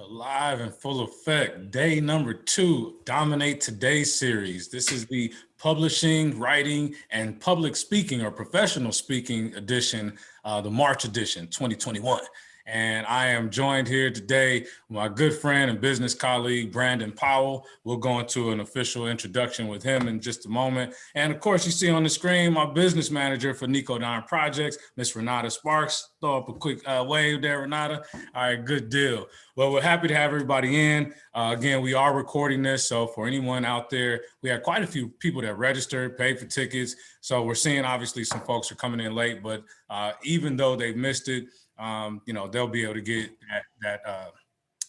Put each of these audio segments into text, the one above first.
Live and full effect. Day number 2, Dominate Today series. This is the publishing, writing, and public speaking or professional speaking edition, the March edition, 2021. And I am joined here today with my good friend and business colleague, Brandon Powell. We'll go into an official introduction with him in just a moment. And of course, you see on the screen, my business manager for Nico Don Projects, Miss Renata Sparks. Throw up a quick wave there, Renata. All right, good deal. Well, we're happy to have everybody in. Again, we are recording this. So for anyone out there, we had quite a few people that registered, paid for tickets. So we're seeing obviously some folks are coming in late, but even though they've missed it, they'll be able to get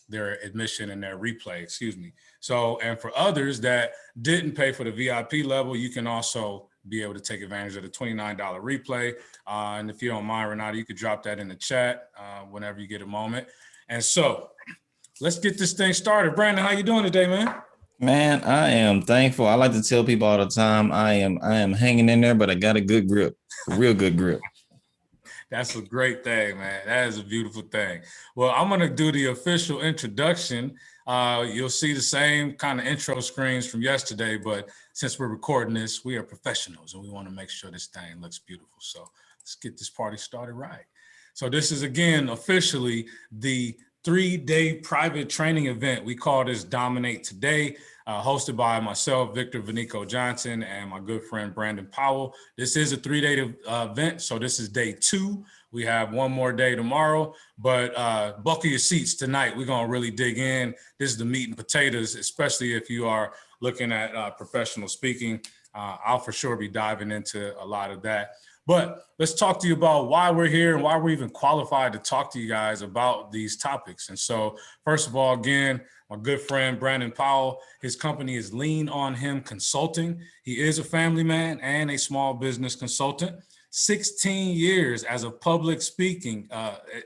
their admission and their replay, excuse me. So, and for others that didn't pay for the VIP level, you can also be able to take advantage of the $29 replay. And if you don't mind, Renata, you could drop that in the chat whenever you get a moment. And so let's get this thing started. Brandon, how you doing today, man? Man, I am thankful. I like to tell people all the time, I am hanging in there, but I got a good grip, a real good grip. That's a great thing, man. That is a beautiful thing. Well, I'm going to do the official introduction. You'll see the same kind of intro screens from yesterday, but since we're recording this, we are professionals and we want to make sure this thing looks beautiful. So let's get this party started right. So this is, again, officially the 3-day private training event. We call this Dominate Today, hosted by myself, Victor Vanico Johnson, and my good friend, Brandon Powell. This is a 3-day event, so this is day 2. We have one more day tomorrow, but buckle your seats tonight. We're going to really dig in. This is the meat and potatoes, especially if you are looking at professional speaking. I'll for sure be diving into a lot of that. But let's talk to you about why we're here and why we're even qualified to talk to you guys about these topics. And so, first of all, again, my good friend, Brandon Powell, his company is Lean On Him Consulting. He is a family man and a small business consultant. 16 years as a public speaking,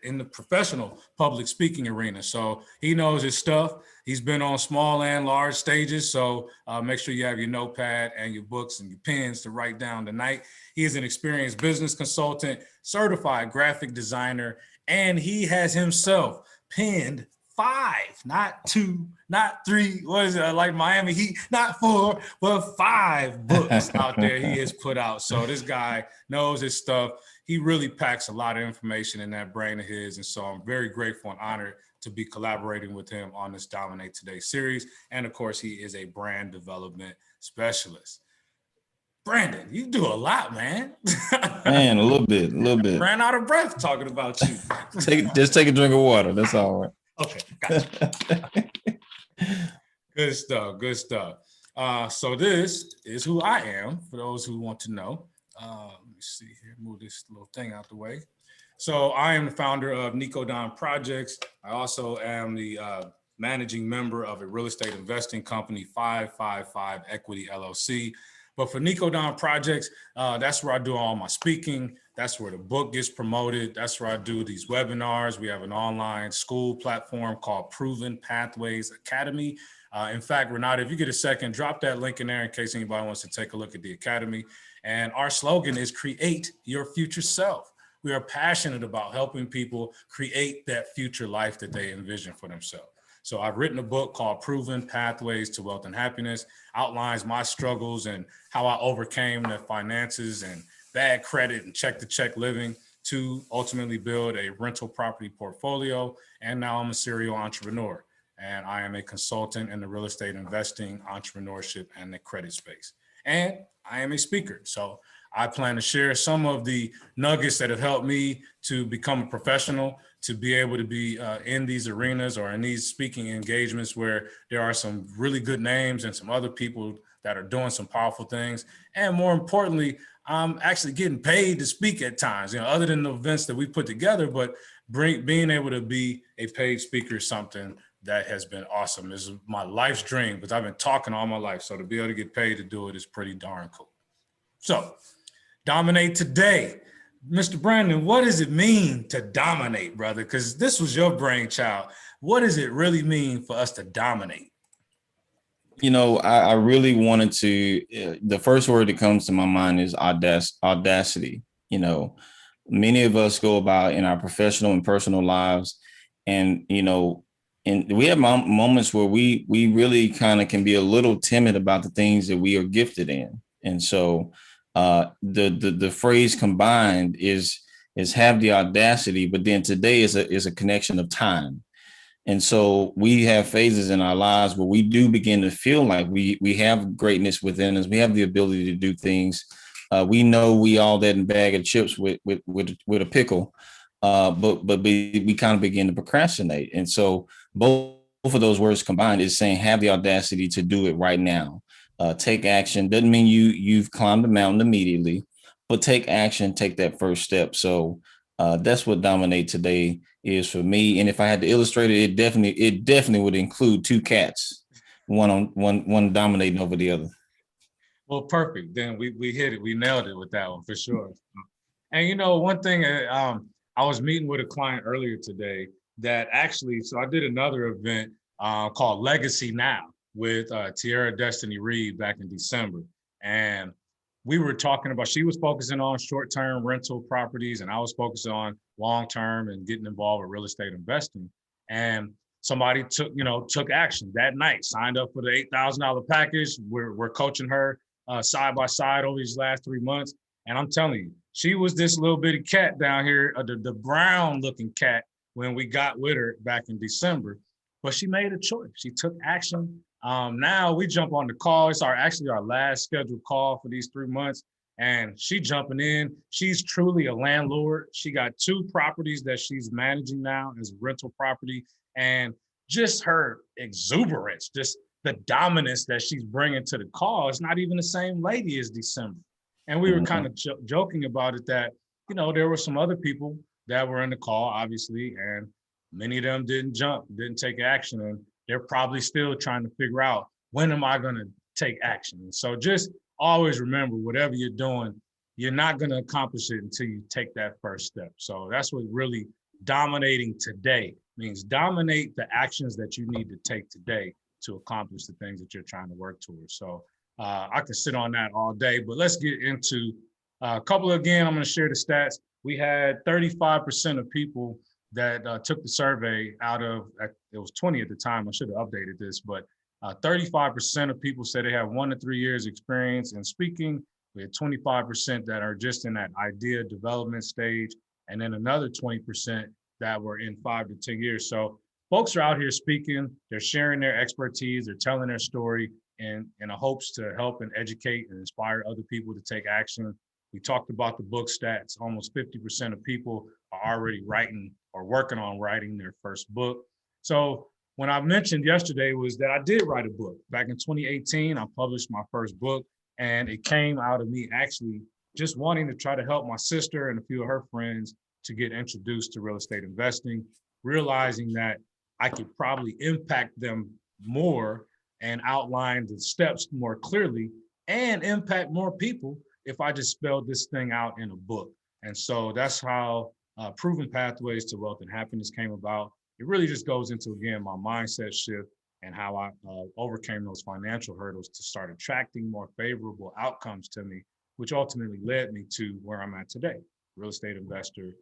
in the professional public speaking arena. So he knows his stuff. He's been on small and large stages. So make sure you have your notepad and your books and your pens to write down tonight. He is an experienced business consultant, certified graphic designer, and he has himself penned 5, not 2, not 3, what is it, like Miami Heat, not 4, but 5 books out there he has put out. So this guy knows his stuff. He really packs a lot of information in that brain of his. And so I'm very grateful and honored to be collaborating with him on this Dominate Today series. And of course, he is a brand development specialist. Brandon, you do a lot, man. Man, a little bit. Ran out of breath talking about you. Just take a drink of water. That's all right. Okay, gotcha. Good stuff. So this is who I am, for those who want to know. Let me see here, move this little thing out the way. So I am the founder of Nico Don Projects. I also am the managing member of a real estate investing company, 555 Equity LLC. But for Nico Don Projects, that's where I do all my speaking. That's where the book gets promoted. That's where I do these webinars. We have an online school platform called Proven Pathways Academy. In fact, Renata, if you get a second, drop that link in there in case anybody wants to take a look at the academy. And our slogan is create your future self. We are passionate about helping people create that future life that they envision for themselves. So I've written a book called Proven Pathways to Wealth and Happiness, outlines my struggles and how I overcame the finances and bad credit and check-to-check living to ultimately build a rental property portfolio. And now I'm a serial entrepreneur, and I am a consultant in the real estate investing, entrepreneurship, and the credit space. And I am a speaker. So I plan to share some of the nuggets that have helped me to become a professional, to be able to be in these arenas or in these speaking engagements where there are some really good names and some other people that are doing some powerful things. And more importantly, I'm actually getting paid to speak at times, other than the events that we put together, but being able to be a paid speaker is something that has been awesome. This is my life's dream, because I've been talking all my life. So to be able to get paid to do it is pretty darn cool. So Dominate Today. Mr. Brandon, what does it mean to dominate, brother? Because this was your brainchild. What does it really mean for us to dominate? I really wanted to, the first word that comes to my mind is audacity. Many of us go about in our professional and personal lives and, and we have moments where we really kind of can be a little timid about the things that we are gifted in. And so the phrase combined is have the audacity, but then today is a connection of time. And so we have phases in our lives where we do begin to feel like we have greatness within us. We have the ability to do things. We know we all that in bag of chips with a pickle, but we kind of begin to procrastinate. And so both of those words combined is saying have the audacity to do it right now. Take action. Doesn't mean you've climbed the mountain immediately, but take action. Take that first step. So that's what Dominate today is for me. And if I had to illustrate it, it definitely would include two cats, one dominating over the other. Well, perfect. Then we hit it. We nailed it with that one for sure. And one thing, I was meeting with a client earlier today that actually, so I did another event called Legacy Now with Tierra Destiny Reed back in December. And we were talking about, she was focusing on short-term rental properties and I was focusing on long-term and getting involved with real estate investing. And somebody took action that night, signed up for the $8,000 package. We're coaching her side by side over these last 3 months. And I'm telling you, she was this little bitty cat down here, the brown looking cat when we got with her back in December, but she made a choice. She took action. Now we jump on the call. It's actually our last scheduled call for these 3 months. And she jumping in. She's truly a landlord. She got 2 properties that she's managing now as a rental property. And just her exuberance, just the dominance that she's bringing to the call. It's not even the same lady as December. And we were kind of joking about it that, there were some other people that were in the call, obviously, and many of them didn't take action. And they're probably still trying to figure out, when am I going to take action? And so just always remember, whatever you're doing, you're not going to accomplish it until you take that first step. So that's what really dominating today means. Dominate the actions that you need to take today to accomplish the things that you're trying to work towards. So I could sit on that all day, but let's get into a couple again. I'm going to share the stats. We had 35% of people that took the survey out of, it was 20 at the time. I should have updated this, but 35% of people said they have 1 to 3 years experience in speaking. We had 25% that are just in that idea development stage, and then another 20% that were in 5 to 10 years. So folks are out here speaking, they're sharing their expertise, they're telling their story in a hopes to help and educate and inspire other people to take action. We talked about the book stats. Almost 50% of people are already writing or working on writing their first book. So when I mentioned yesterday was that I did write a book. Back in 2018, I published my first book, and it came out of me actually just wanting to try to help my sister and a few of her friends to get introduced to real estate investing, realizing that I could probably impact them more and outline the steps more clearly and impact more people if I just spelled this thing out in a book. And so that's how Proven Pathways to Wealth and Happiness came about. It really just goes into, again, my mindset shift and how I overcame those financial hurdles to start attracting more favorable outcomes to me, which ultimately led me to where I'm at today, real estate investor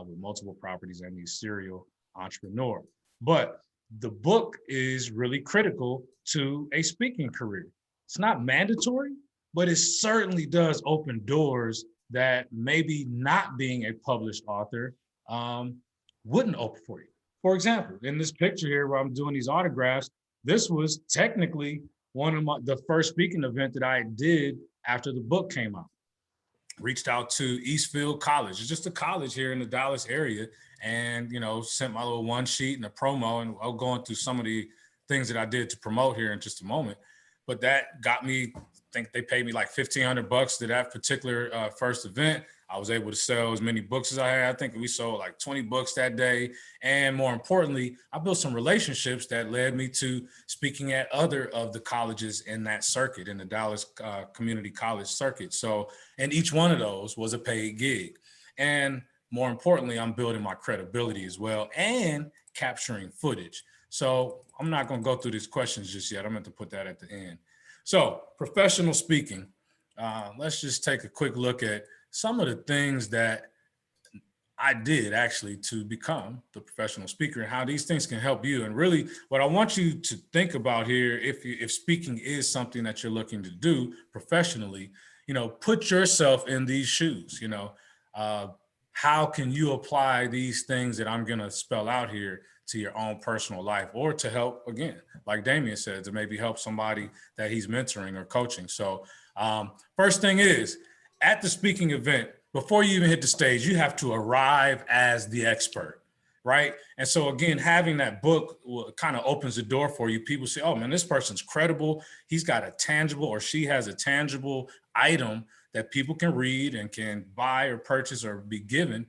with multiple properties and a serial entrepreneur. But the book is really critical to a speaking career. It's not mandatory, but it certainly does open doors that maybe not being a published author wouldn't open for you. For example, in this picture here where I'm doing these autographs, this was technically one of the first speaking event that I did after the book came out. Reached out to Eastfield College. It's just a college here in the Dallas area, and sent my little one sheet and a promo, and I'll go into some of the things that I did to promote here in just a moment. But that got me, I think they paid me like $1,500 to that particular first event. I was able to sell as many books as I had. I think we sold like 20 books that day. And more importantly, I built some relationships that led me to speaking at other of the colleges in that circuit, in the Dallas Community College circuit. So, and each one of those was a paid gig. And more importantly, I'm building my credibility as well and capturing footage. So I'm not going to go through these questions just yet. I'm going to put that at the end. So professional speaking, let's just take a quick look at some of the things that I did actually to become the professional speaker and how these things can help you. And really what I want you to think about here, if speaking is something that you're looking to do professionally, put yourself in these shoes, how can you apply these things that I'm going to spell out here to your own personal life, or to help, again, like Damien said, to maybe help somebody that he's mentoring or coaching. So first thing is, at the speaking event, before you even hit the stage, you have to arrive as the expert, right? And so again, having that book kind of opens the door for you. People say, oh man, this person's credible. He's got a tangible, or she has a tangible item that people can read and can buy or purchase or be given.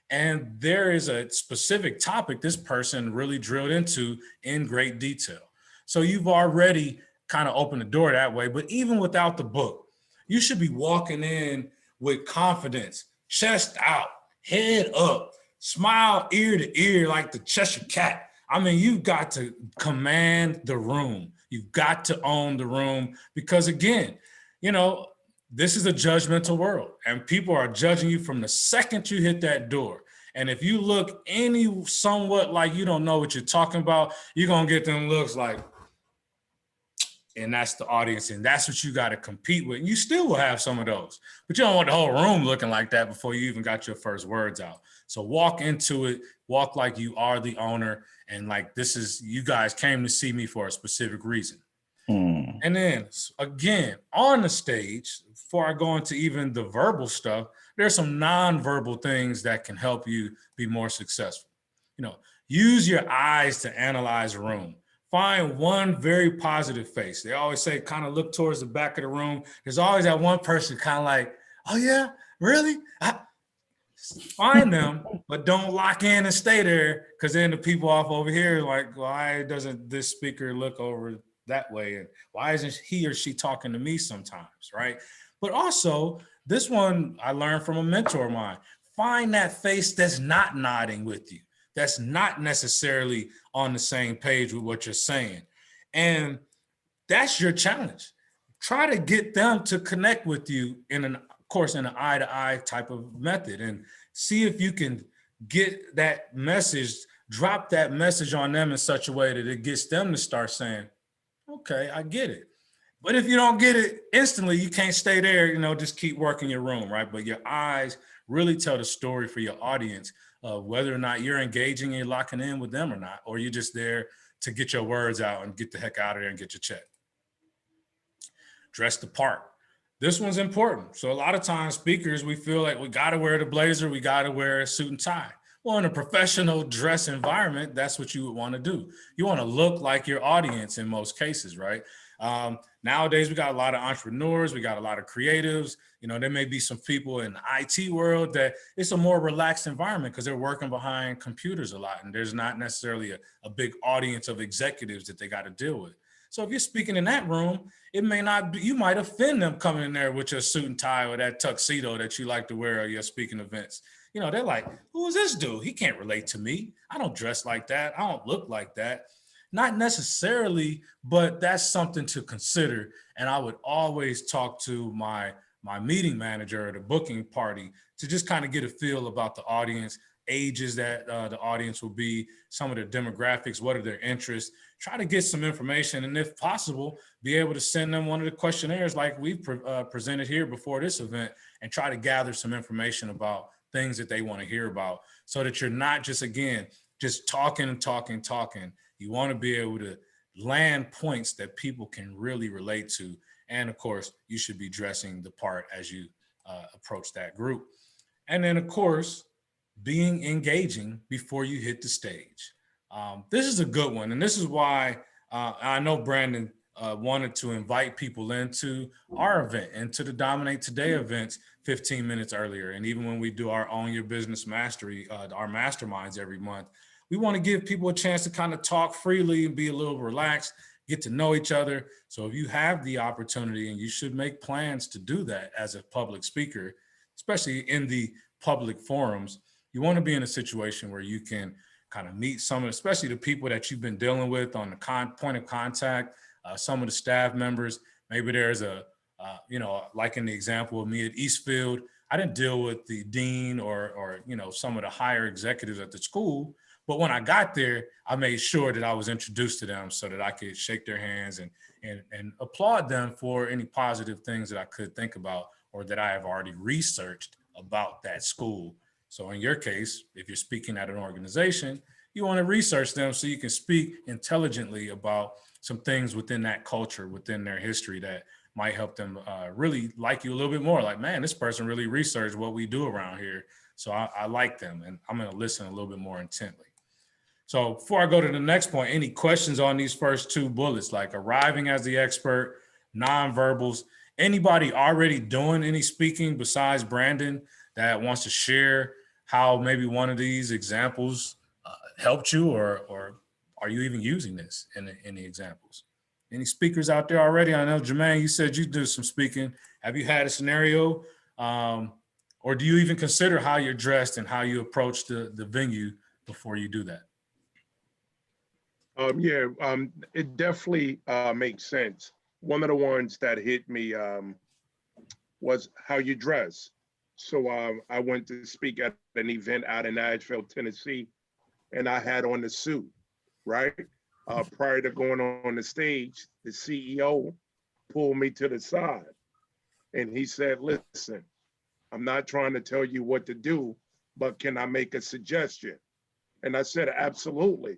And there is a specific topic this person really drilled into in great detail. So you've already kind of opened the door that way. But even without the book, you should be walking in with confidence, chest out, head up, smile ear to ear like the Cheshire Cat. I mean, you've got to command the room. You've got to own the room, because again, this is a judgmental world, and people are judging you from the second you hit that door. And if you look any somewhat like you don't know what you're talking about, you're going to get them looks like, and that's the audience, and that's what you got to compete with. And you still will have some of those, but you don't want the whole room looking like that before you even got your first words out. So walk into it, walk like you are the owner, and like, this is, you guys came to see me for a specific reason. And then again, on the stage, before I go into even the verbal stuff, there's some non-verbal things that can help you be more successful. Use your eyes to analyze a room. Find one very positive face. They always say, kind of look towards the back of the room. There's always that one person kind of like, oh yeah, really? Find them, but don't lock in and stay there, because then the people off over here are like, why doesn't this speaker look over that way? And why isn't he or she talking to me sometimes, right? But also, this one I learned from a mentor of mine. Find that face that's not nodding with you, that's not necessarily on the same page with what you're saying. And that's your challenge. Try to get them to connect with you in an eye-to-eye type of method, and see if you can get that message, drop that message on them in such a way that it gets them to start saying, okay, I get it. But if you don't get it instantly, you can't stay there, just keep working your room, right? But your eyes really tell the story for your audience, whether or not you're engaging and locking in with them or not, or you're just there to get your words out and get the heck out of there and get your check. Dress the part. This one's important. So a lot of times speakers, we feel like we got to wear the blazer, we got to wear a suit and tie. Well, in a professional dress environment, that's what you would want to do. You want to look like your audience in most cases, right? Nowadays, we got a lot of entrepreneurs, we got a lot of creatives. There may be some people in the IT world that it's a more relaxed environment because they're working behind computers a lot, and there's not necessarily a big audience of executives that they got to deal with. So if you're speaking in that room, it may not be, you might offend them coming in there with your suit and tie or that tuxedo that you like to wear at your speaking events. They're like, who is this dude? He can't relate to me. I don't dress like that. I don't look like that. Not necessarily, but that's something to consider. And I would always talk to my meeting manager at a booking party to just kind of get a feel about the audience, ages that the audience will be, some of their demographics, what are their interests, try to get some information. And if possible, be able to send them one of the questionnaires like we've presented here before this event, and try to gather some information about things that they want to hear about, so that you're not just, again, just talking and talking. You want to be able to land points that people can really relate to. And of course, you should be dressing the part as you approach that group. And then of course, being engaging before you hit the stage. This is a good one. And this is why I know Brandon wanted to invite people into our event, into the Dominate Today events 15 minutes earlier. And even when we do our Own Your Business Mastery, our masterminds every month, we want to give people a chance to kind of talk freely and be a little relaxed, get to know each other. So if you have the opportunity, and you should make plans to do that as a public speaker, especially in the public forums, you want to be in a situation where you can kind of meet some of, especially the people that you've been dealing with on the point of contact, some of the staff members. Maybe there's like in the example of me at Eastfield, I didn't deal with the dean or some of the higher executives at the school. But when I got there, I made sure that I was introduced to them so that I could shake their hands and applaud them for any positive things that I could think about or that I have already researched about that school. So in your case, if you're speaking at an organization, you want to research them so you can speak intelligently about some things within that culture, within their history that might help them really like you a little bit more. Like, man, this person really researched what we do around here. So I like them and I'm going to listen a little bit more intently. So before I go to the next point, any questions on these first two bullets, like arriving as the expert, nonverbals, anybody already doing any speaking besides Brandon that wants to share how maybe one of these examples helped you or are you even using this in the examples? Any speakers out there already? I know, Jermaine, you said you do some speaking. Have you had a scenario or do you even consider how you're dressed and how you approach the venue before you do that? It definitely makes sense. One of the ones that hit me was how you dress. So I went to speak at an event out in Nashville, Tennessee, and I had on the suit, right? Prior to going on the stage, the CEO pulled me to the side and he said, listen, I'm not trying to tell you what to do, but can I make a suggestion? And I said, absolutely.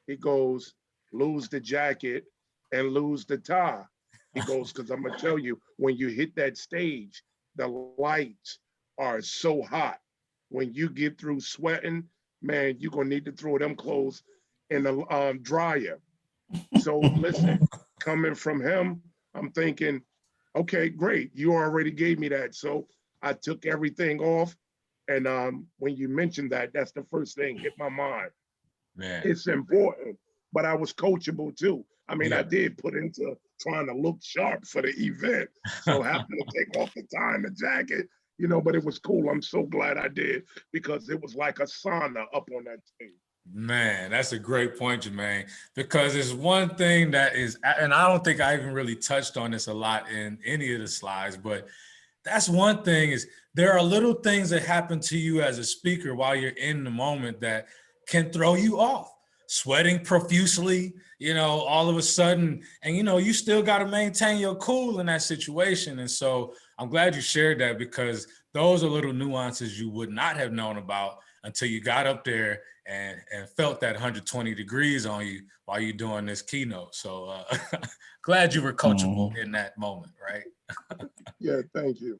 He goes, lose the jacket and lose the tie. He goes, because I'm going to tell you, when you hit that stage, the lights are so hot. When you get through sweating, man, you're going to need to throw them clothes in the dryer. So listen, coming from him, I'm thinking, okay, great. You already gave me that. So I took everything off. And when you mentioned that, that's the first thing hit my mind. Man. It's important, but I was coachable too. I mean, Yeah. I did put into trying to look sharp for the event. So having to take off the tie and the jacket, but it was cool. I'm so glad I did because it was like a sauna up on that stage. Man, that's a great point, Jermaine, because it's one thing that is, and I don't think I even really touched on this a lot in any of the slides, but that's one thing is there are little things that happen to you as a speaker while you're in the moment that can throw you off. Sweating profusely, all of a sudden, and you still got to maintain your cool in that situation. And so I'm glad you shared that because those are little nuances you would not have known about until you got up there and felt that 120 degrees on you while you're doing this keynote. So glad you were coachable in that moment, right? Yeah, thank you.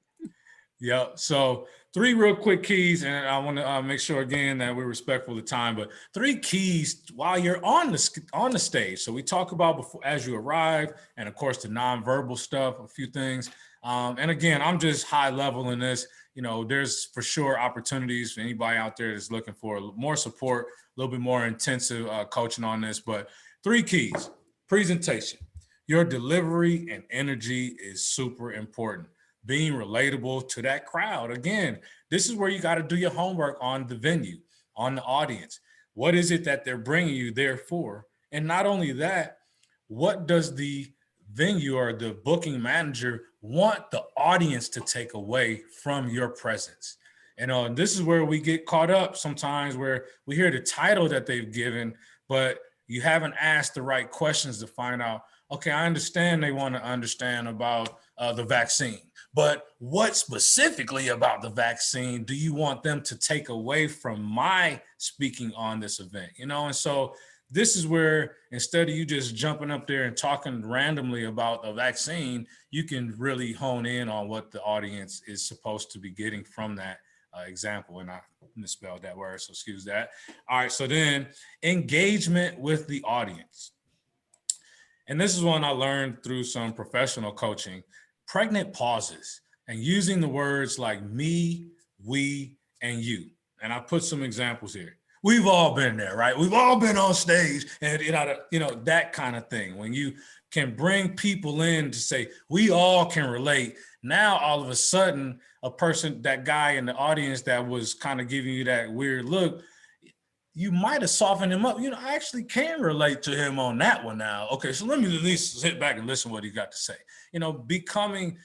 Yeah. So 3 real quick keys, and I want to make sure again that we're respectful of time. But 3 keys while you're on the stage. So we talk about before as you arrive, and of course the nonverbal stuff, a few things. And again, I'm just high level in this. There's for sure opportunities for anybody out there that's looking for more support, a little bit more intensive coaching on this. But 3 keys: presentation. Your delivery and energy is super important. Being relatable to that crowd. Again, this is where you got to do your homework on the venue, on the audience. What is it that they're bringing you there for? And not only that, what does the venue or the booking manager want the audience to take away from your presence? And this is where we get caught up sometimes where we hear the title that they've given, but you haven't asked the right questions to find out, okay, I understand they want to understand about the vaccine, but what specifically about the vaccine do you want them to take away from my speaking on this event? And so this is where instead of you just jumping up there and talking randomly about a vaccine, you can really hone in on what the audience is supposed to be getting from that example. And I misspelled that word, so excuse that. All right, so then engagement with the audience. And this is one I learned through some professional coaching. Pregnant pauses and using the words like me, we, and you. And I put some examples here. We've all been there, right? We've all been on stage and, that kind of thing. When you can bring people in to say, we all can relate. Now, all of a sudden, that guy in the audience that was kind of giving you that weird look, you might have softened him up. I actually can relate to him on that one now. Okay, so let me at least sit back and listen to what he got to say. Becoming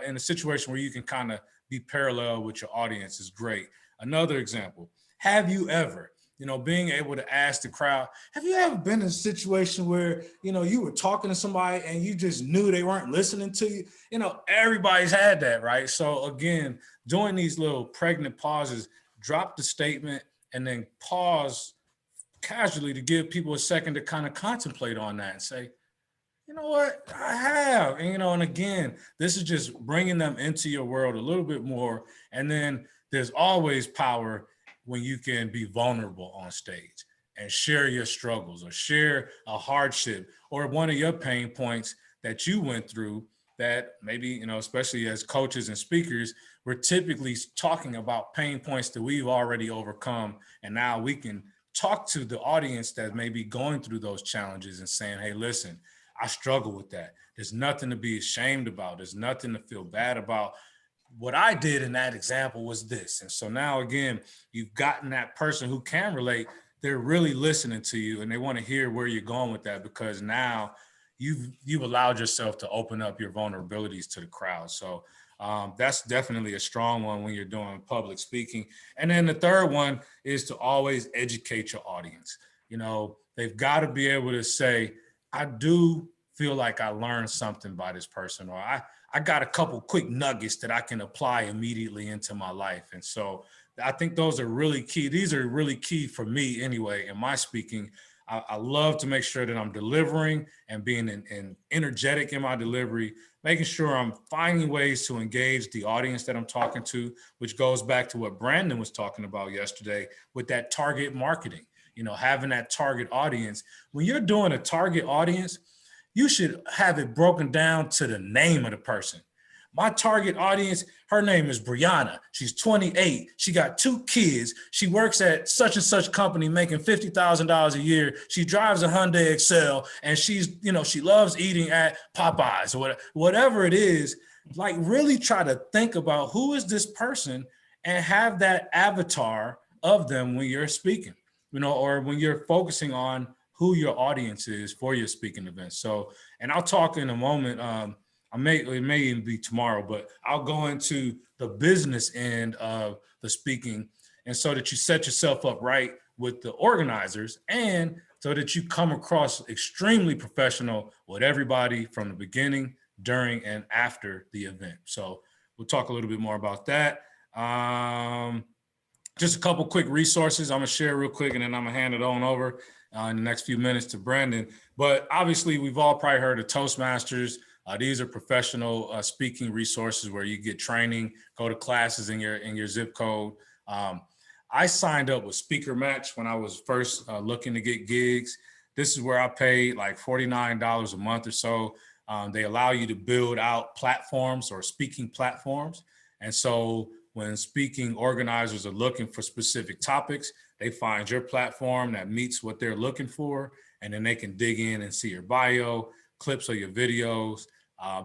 in a situation where you can kind of be parallel with your audience is great. Another example, have you ever, being able to ask the crowd, have you ever been in a situation where, you were talking to somebody and you just knew they weren't listening to you? Everybody's had that, right? So again, doing these little pregnant pauses, drop the statement and then pause casually to give people a second to kind of contemplate on that and say, you know what, I have. And again, this is just bringing them into your world a little bit more. And then there's always power when you can be vulnerable on stage and share your struggles or share a hardship or one of your pain points that you went through that maybe, especially as coaches and speakers, we're typically talking about pain points that we've already overcome. And now we can talk to the audience that may be going through those challenges and saying, hey, listen, I struggle with that. There's nothing to be ashamed about. There's nothing to feel bad about. What I did in that example was this. And so now, again, you've gotten that person who can relate. They're really listening to you and they want to hear where you're going with that, because now you've allowed yourself to open up your vulnerabilities to the crowd. So that's definitely a strong one when you're doing public speaking. And then the third one is to always educate your audience. They've got to be able to say, I do feel like I learned something by this person, or I got a couple quick nuggets that I can apply immediately into my life. And so I think those are really key. These are really key for me anyway, in my speaking. I love to make sure that I'm delivering and being energetic in my delivery, making sure I'm finding ways to engage the audience that I'm talking to, which goes back to what Brandon was talking about yesterday with that target marketing. Having that target audience. When you're doing a target audience, you should have it broken down to the name of the person. My target audience, her name is Brianna. She's 28. She got 2 kids. She works at such and such company making $50,000 a year. She drives a Hyundai Excel and she loves eating at Popeyes or whatever it is. Like, really try to think about who is this person and have that avatar of them when you're speaking, or when you're focusing on who your audience is for your speaking events. So, and I'll talk in a moment. It may even be tomorrow, but I'll go into the business end of the speaking, and so that you set yourself up right with the organizers, and so that you come across extremely professional with everybody from the beginning, during, and after the event. So we'll talk a little bit more about that. Just a couple quick resources I'm gonna share real quick, and then I'm gonna hand it on over in the next few minutes to Brandon. But obviously, we've all probably heard of Toastmasters. These are professional speaking resources where you get training, go to classes in your zip code. I signed up with Speaker Match when I was first looking to get gigs. This is where I paid like $49 a month or so. They allow you to build out platforms or speaking platforms. And so when speaking organizers are looking for specific topics, they find your platform that meets what they're looking for, and then they can dig in and see your bio, clips of your videos,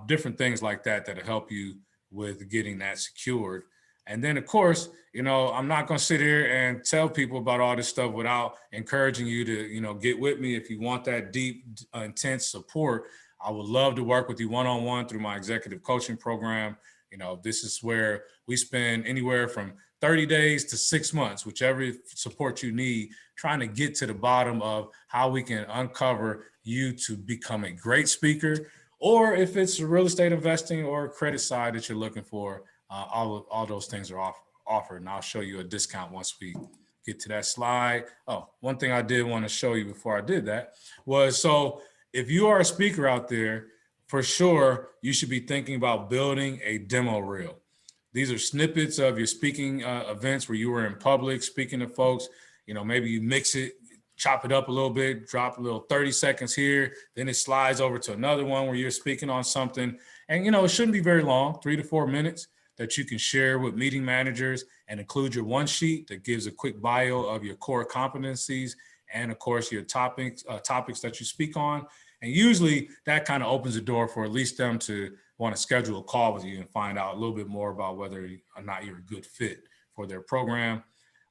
different things like that that'll help you with getting that secured. And then, of course, I'm not going to sit here and tell people about all this stuff without encouraging you to, get with me if you want that deep, intense support. I would love to work with you one-on-one through my executive coaching program. This is where we spend anywhere from 30 days to 6 months, whichever support you need, trying to get to the bottom of how we can uncover you to become a great speaker, or if it's real estate investing or credit side that you're looking for, all those things are offered. And I'll show you a discount once we get to that slide. Oh, one thing I did want to show you before I did that was, so if you are a speaker out there, for sure, you should be thinking about building a demo reel. These are snippets of your speaking events where you were in public speaking to folks. Maybe you mix it, chop it up a little bit, drop a little 30 seconds here, then it slides over to another one where you're speaking on something. And, it shouldn't be very long, 3 to 4 minutes, that you can share with meeting managers and include your one sheet that gives a quick bio of your core competencies and, of course, your topics that you speak on. And usually that kind of opens the door for at least them to want to schedule a call with you and find out a little bit more about whether or not you're a good fit for their program.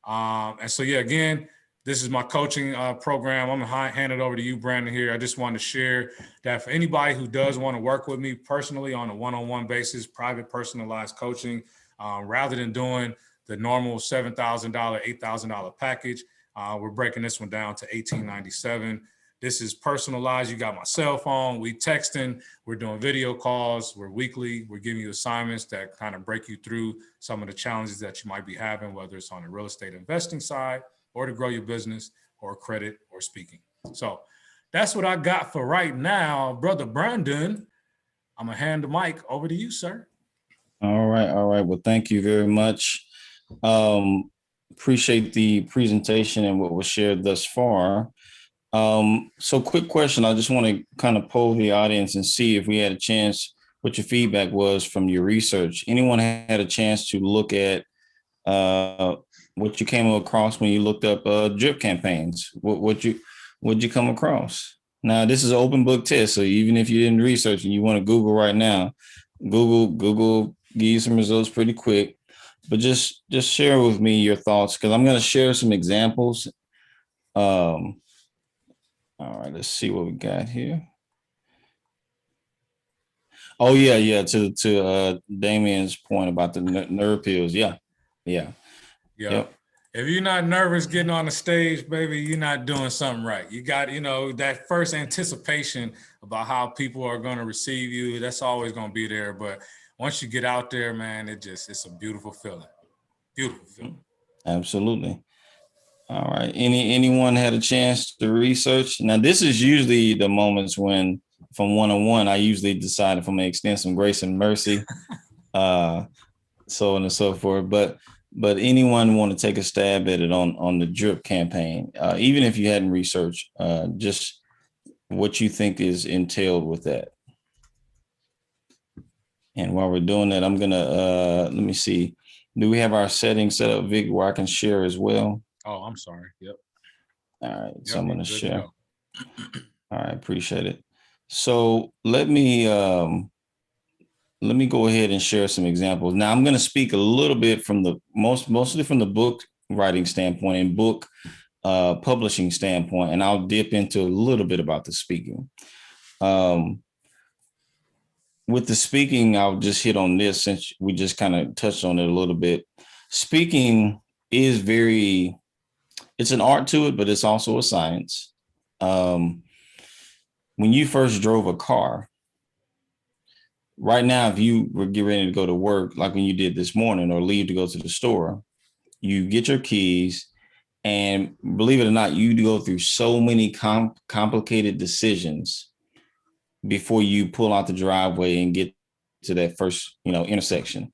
And so, yeah, again, this is my coaching program. I'm gonna hand it over to you, Brandon, here. I just wanted to share that for anybody who does want to work with me personally on a one-on-one basis, private personalized coaching, Rather than doing the normal $7,000, $8,000 package, we're breaking this one down to $1,897. This is personalized. You got my cell phone. We texting. We're doing video calls. We're weekly. We're giving you assignments that kind of break you through some of the challenges that you might be having, whether it's on the real estate investing side or to grow your business or credit or speaking. So that's what I got for right now. Brother Brandon, I'm going to hand the mic over to you, sir. All right. All right. Well, thank you very much. Appreciate the presentation and what was shared thus far. So quick question. I just want to kind of poll the audience and see if we had a chance, what your feedback was from your research. Anyone had a chance to look at what you came across when you looked up drip campaigns? What'd you come across? Now, this is an open book test. So even if you didn't research and you want to Google right now, Google give you some results pretty quick, but just share with me your thoughts, because I'm going to share some examples. All right, let's see what we got here. Oh yeah. To Damien's point about the nerve pills. Yeah. Yep. If you're not nervous getting on the stage, baby, you're not doing something right. You got, that first anticipation about how people are going to receive you. That's always going to be there. But once you get out there, man, it's a beautiful feeling. Beautiful feeling. Absolutely. All right. Anyone had a chance to research? Now, this is usually the moments when, from one-on-one, I usually decide if I'm going to extend some grace and mercy, so on and so forth. But anyone want to take a stab at it on the drip campaign, even if you hadn't researched, just what you think is entailed with that. And while we're doing that, I'm gonna let me see. Do we have our settings set up, Vic, where I can share as well? Oh, I'm sorry. Yep. All right. Yep, So I'm gonna share. Go. All right, appreciate it. So let me go ahead and share some examples. Now I'm going to speak a little bit from the mostly from the book writing standpoint and book publishing standpoint, and I'll dip into a little bit about the speaking. With the speaking, I'll just hit on this since we just kind of touched on it a little bit. Speaking is it's an art to it, but it's also a science. When you first drove a car, right now, if you were getting ready to go to work, like when you did this morning, or leave to go to the store, you get your keys, and believe it or not, you go through so many complicated decisions before you pull out the driveway and get to that first, intersection.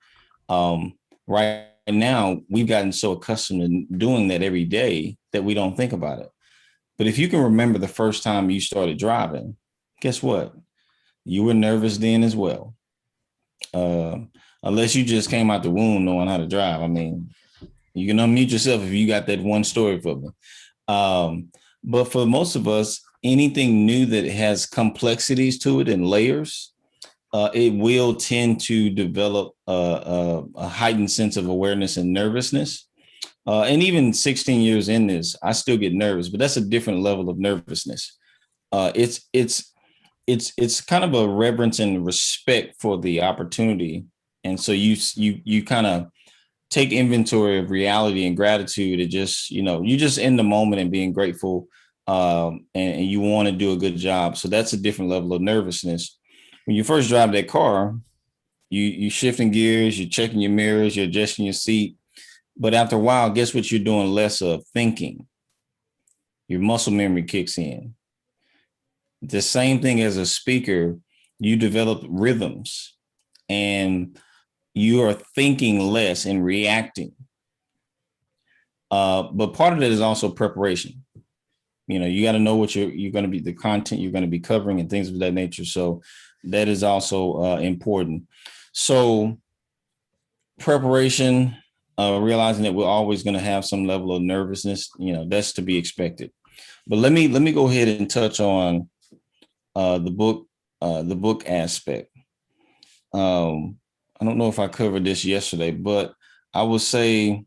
Right now, we've gotten so accustomed to doing that every day that we don't think about it. But if you can remember the first time you started driving, guess what? You were nervous then as well. Unless you just came out the womb knowing how to drive. I mean, you can unmute yourself if you got that one story for me. But for most of us, anything new that has complexities to it and layers, it will tend to develop a heightened sense of awareness and nervousness. And even 16 years in this, I still get nervous, but that's a different level of nervousness. It's kind of a reverence and respect for the opportunity. And so you kind of take inventory of reality and gratitude. It just, you just in the moment and being grateful, and you want to do a good job. So that's a different level of nervousness. When you first drive that car, you shifting gears, you're checking your mirrors, you're adjusting your seat. But after a while, guess what you're doing less of? Thinking. Your muscle memory kicks in. The same thing as a speaker, you develop rhythms and you are thinking less and reacting. But part of that is also preparation. You got to know what you're going to be, the content you're going to be covering and things of that nature. So that is also important. So preparation, realizing that we're always going to have some level of nervousness, that's to be expected. But let me go ahead and touch on the book aspect. I don't know if I covered this yesterday, but I would say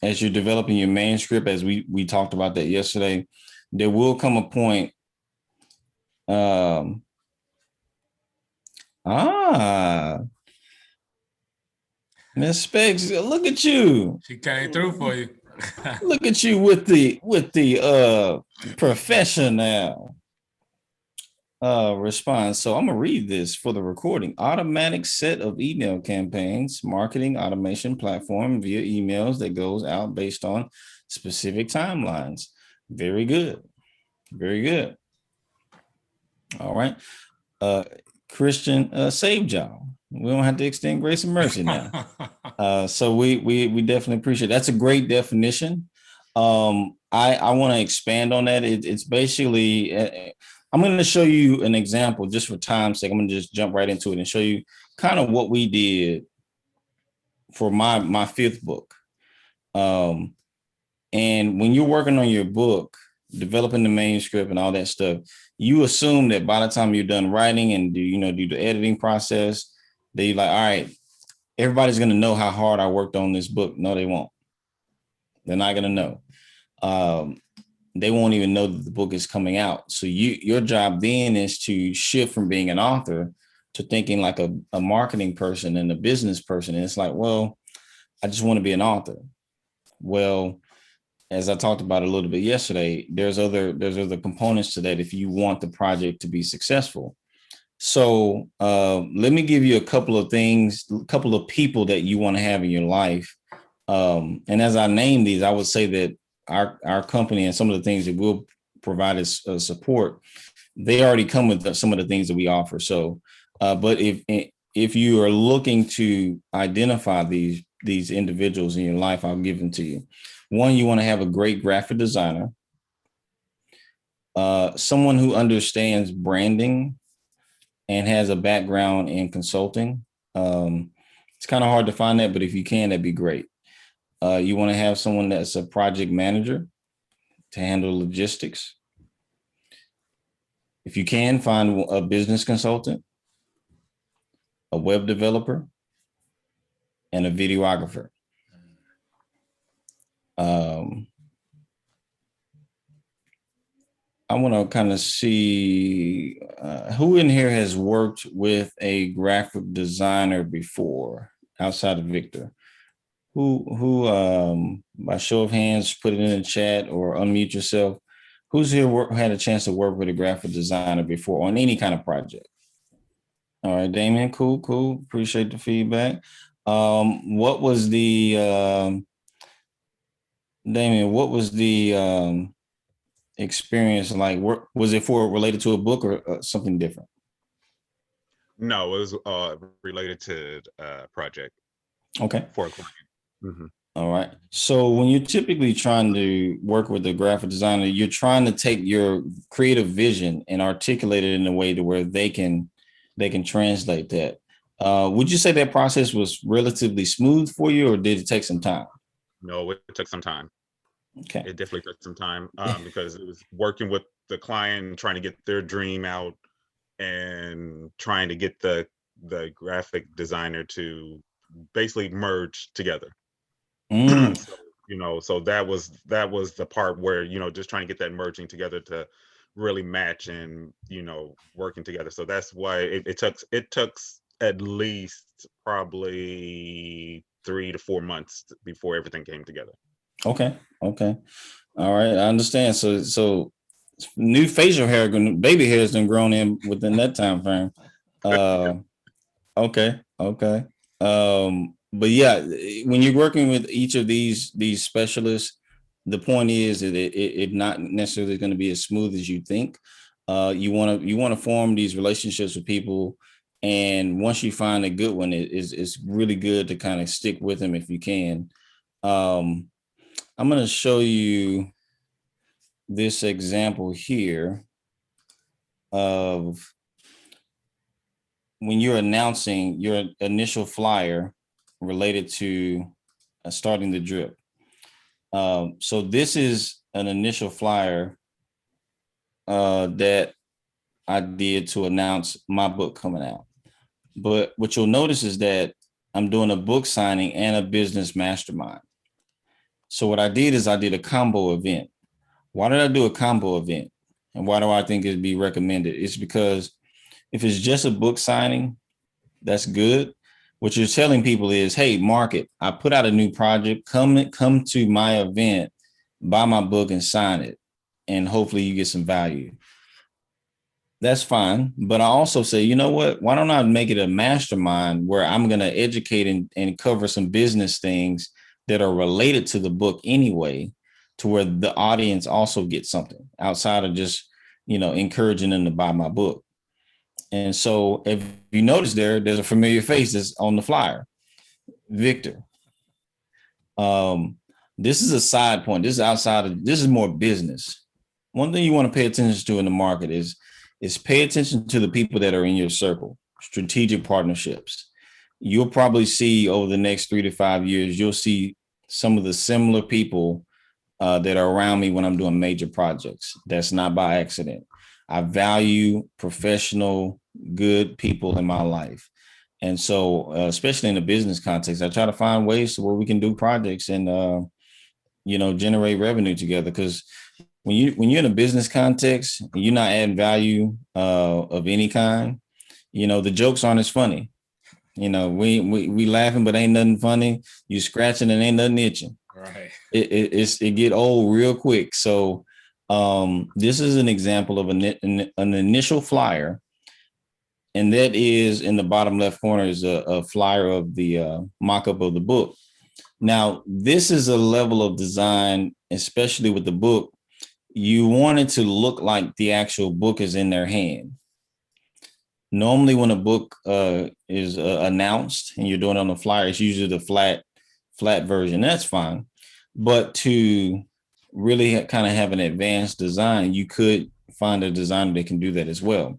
as you're developing your manuscript, as we talked about that yesterday, there will come a point. Miss Specs, look at you. She came through for you. Look at you with the professional response. So I'm gonna read this for the recording. Automatic set of email campaigns, marketing automation platform via emails that goes out based on specific timelines. Very good. Very good. All right. Christian saved y'all. We don't have to extend grace and mercy now. So we definitely appreciate it. That's a great definition. I want to expand on that. It's basically I'm going to show you an example just for time's sake. I'm going to just jump right into it and show you kind of what we did for my fifth book. And when you're working on your book, developing the manuscript and all that stuff, you assume that by the time you're done writing and do the editing process, that you're like, all right, everybody's going to know how hard I worked on this book. No, they won't. They're not going to know. They won't even know that the book is coming out. So your job then is to shift from being an author to thinking like a marketing person and a business person. And it's like, well, I just want to be an author. Well, as I talked about a little bit yesterday, there's other components to that if you want the project to be successful. So let me give you a couple of things, a couple of people that you want to have in your life. And as I name these, I would say that our company and some of the things that we'll provide as support, they already come with some of the things that we offer. So, but if you are looking to identify these individuals in your life, I'll give them to you. One, you want to have a great graphic designer, someone who understands branding and has a background in consulting. It's kind of hard to find that, but if you can, that'd be great. You want to have someone that's a project manager to handle logistics. If you can, find a business consultant, a web developer, and a videographer. I want to kind of see who in here has worked with a graphic designer before outside of Victor. Who by show of hands, put it in the chat or unmute yourself. Who's here had a chance to work with a graphic designer before on any kind of project? All right, Damien, cool. Appreciate the feedback. What was the Damien? What was the experience like? Was it related to a book or something different? No, it was related to a project. Okay. For a client. Mm-hmm. All right. So when you're typically trying to work with a graphic designer, you're trying to take your creative vision and articulate it in a way to where they can translate that. Would you say that process was relatively smooth for you, or did it take some time? No, it took some time. Okay. It definitely took some time because it was working with the client, trying to get their dream out and trying to get the graphic designer to basically merge together. So that was the part where, just trying to get that merging together to really match and, working together. So that's why it took at least probably 3 to 4 months before everything came together. Okay. All right. I understand. So new facial hair, baby hair has been grown in within that time frame. Okay. But yeah, when you're working with each of these specialists, the point is that it not necessarily going to be as smooth as you think. You want to form these relationships with people, and once you find a good one, it's really good to kind of stick with them if you can. I'm going to show you this example here of when you're announcing your initial flyer related to starting the drip. So this is an initial flyer that I did to announce my book coming out. But what you'll notice is that I'm doing a book signing and a business mastermind. So what I did is I did a combo event. Why did I do a combo event? And why do I think it'd be recommended? It's because if it's just a book signing, that's good. What you're telling people is, hey, market, I put out a new project. Come to my event, buy my book and sign it. And hopefully you get some value. That's fine. But I also say, you know what? Why don't I make it a mastermind where I'm going to educate and cover some business things that are related to the book anyway, to where the audience also gets something outside of just, encouraging them to buy my book. And so if you notice there's a familiar face that's on the flyer, Victor. This is a side point. This is more business. One thing you want to pay attention to in the market is pay attention to the people that are in your circle, strategic partnerships. You'll probably see over the next 3 to 5 years, you'll see some of the similar people that are around me when I'm doing major projects. That's not by accident. I value professional, good people in my life. And so, especially in the business context, I try to find ways to where we can do projects and, generate revenue together. Because when you're in a business context, you're not adding value of any kind. The jokes aren't as funny. We laughing, but ain't nothing funny. You scratching and ain't nothing itching. Right. It get old real quick. So this is an example of an initial flyer. And that is in the bottom left corner is a flyer of the mock-up of the book. Now, this is a level of design, especially with the book. You want it to look like the actual book is in their hand. Normally, when a book is announced and you're doing it on the flyer, it's usually the flat version. That's fine. But to really kind of have an advanced design, you could find a designer that can do that as well.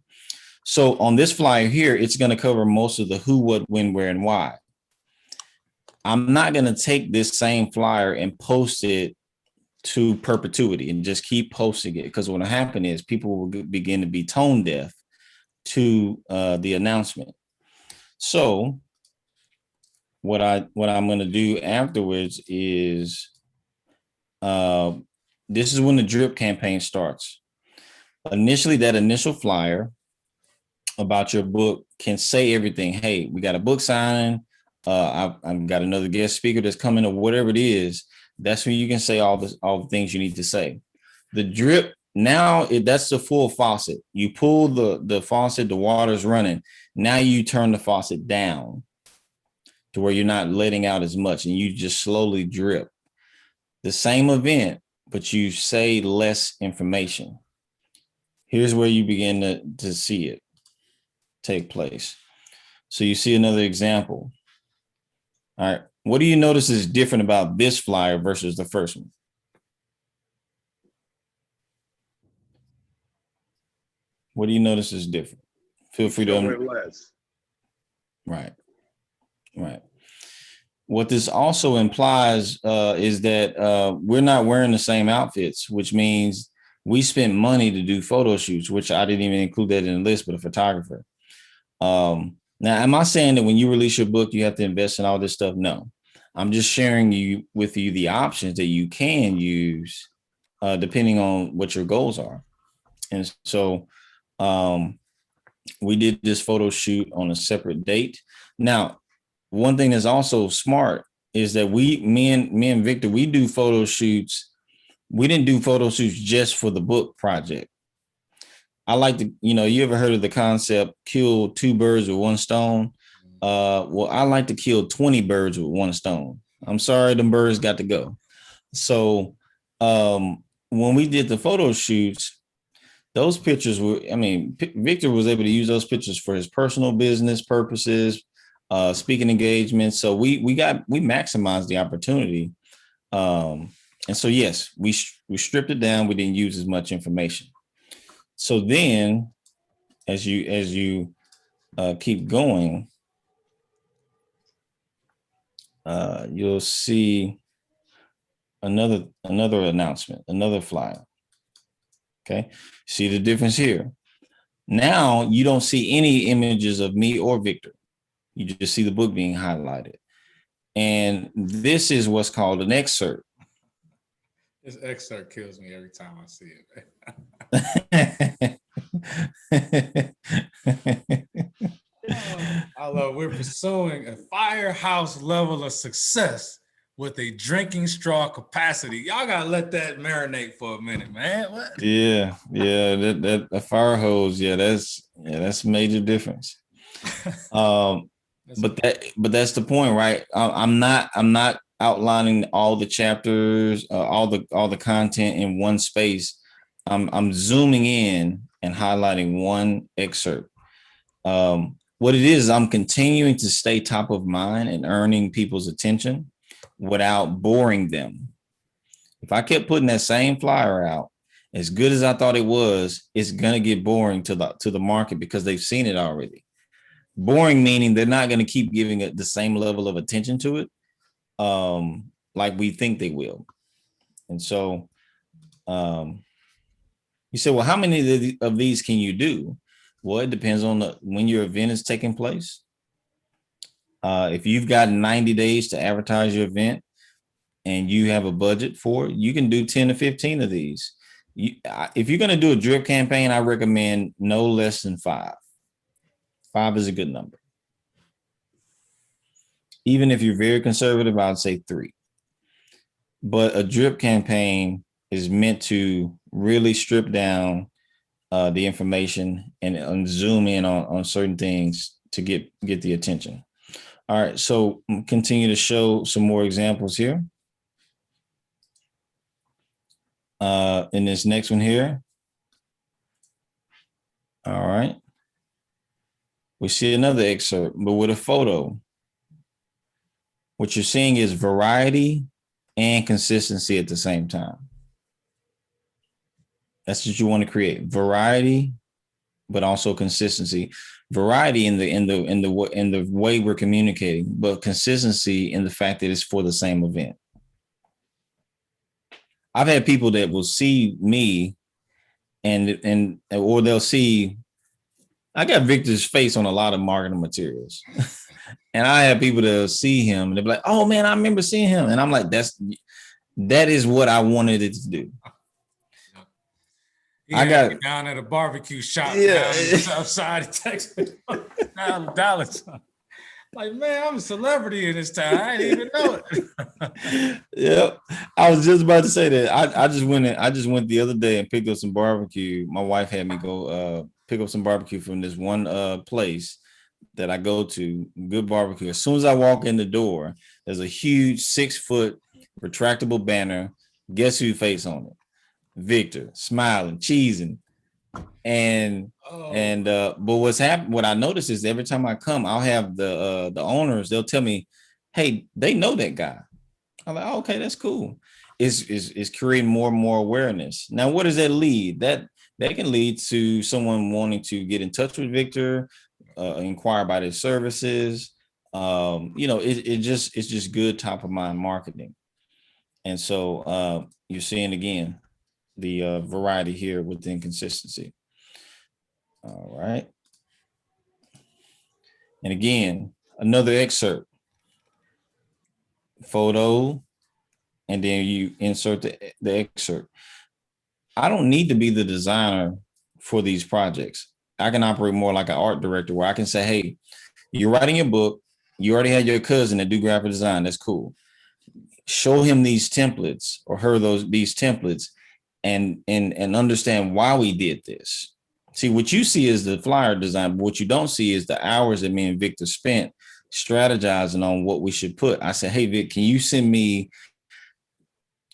So on this flyer here, it's going to cover most of the who, what, when, where, and why. I'm not going to take this same flyer and post it to perpetuity and just keep posting it, because what will happen is people will begin to be tone deaf to the announcement. So what I'm going to do afterwards is this is when the drip campaign starts. Initially, that initial flyer about your book can say everything. Hey, we got a book signing. I've got another guest speaker that's coming, or whatever it is. That's when you can say all the things you need to say. The drip, now that's the full faucet. You pull the faucet, the water's running. Now you turn the faucet down to where you're not letting out as much, and you just slowly drip. The same event, but you say less information. Here's where you begin to see it take place. So you see another example. All right. What do you notice is different about this flyer versus the first one? What do you notice is different? Feel free to. Less. Right. What this also implies is that we're not wearing the same outfits, which means we spent money to do photo shoots, which I didn't even include that in the list, but a photographer. Now, am I saying that when you release your book, you have to invest in all this stuff? No, I'm just sharing with you the options that you can use depending on what your goals are. And so we did this photo shoot on a separate date. Now, one thing that's also smart is that me and Victor, we do photo shoots. We didn't do photo shoots just for the book project. I like to, you ever heard of the concept, kill 2 birds with 1 stone? Well, I like to kill 20 birds with 1 stone. I'm sorry, them birds got to go. So when we did the photo shoots, those pictures Victor was able to use those pictures for his personal business purposes, speaking engagements. So we maximized the opportunity. And so, yes, we stripped it down. We didn't use as much information. So then, as you keep going, you'll see another announcement, another flyer. Okay, see the difference here. Now you don't see any images of me or Victor. You just see the book being highlighted, and this is what's called an excerpt. This excerpt kills me every time I see it. I love we're pursuing a firehouse level of success with a drinking straw capacity. Y'all gotta let that marinate for a minute, man. What? Yeah, that a fire hose, that's a major difference. But that's the point, right? I'm not outlining all the chapters, all the content in one space. I'm zooming in and highlighting one excerpt. What it is, I'm continuing to stay top of mind and earning people's attention without boring them. If I kept putting that same flyer out, as good as I thought it was, it's gonna get boring to the market because they've seen it already. Boring meaning they're not gonna keep giving it the same level of attention to it, like we think they will. And so, you said, well, how many of these can you do? Well, it depends on when your event is taking place. If you've got 90 days to advertise your event and you have a budget for it, you can do 10 to 15 of these. If you're going to do a drip campaign, I recommend no less than 5. 5 is a good number. Even if you're very conservative, I'd say 3. But a drip campaign is meant to really strip down the information and zoom in on certain things to get the attention. All right, so continue to show some more examples here. In this next one here. All right. We see another excerpt, but with a photo. What you're seeing is variety and consistency at the same time. That's what you want to create: variety, but also consistency. Variety in the way we're communicating, but consistency in the fact that it's for the same event. I've had people that will see me or they'll see, I got Victor's face on a lot of marketing materials. And I have people that see him and they'll be like, oh man, I remember seeing him. And I'm like, that is what I wanted it to do. I got down at a barbecue shop down in the south side of Texas, down in Dallas. Like, man, I'm a celebrity in this town. I didn't even know it. Yep. I was just about to say that. I just went the other day and picked up some barbecue. My wife had me go pick up some barbecue from this one place that I go to, good barbecue. As soon as I walk in the door, there's a huge 6-foot retractable banner. Guess whose face on it? Victor, smiling, cheesing. But what I notice is every time I come, I'll have the owners, they'll tell me, hey, they know that guy. I'm like, oh, okay, that's cool. It's creating more and more awareness. Now, what does that lead? That can lead to someone wanting to get in touch with Victor, inquire about his services. It's just good top of mind marketing. And so you're seeing again the variety here within consistency. All right. And again, another excerpt. Photo, and then you insert the excerpt. I don't need to be the designer for these projects. I can operate more like an art director where I can say, hey, you're writing your book. You already had your cousin that do graphic design. That's cool. Show him these templates or her these templates and understand why we did this. See, what you see is the flyer design, but what you don't see is the hours that me and Victor spent strategizing on what we should put. I said, hey, Vic, can you send me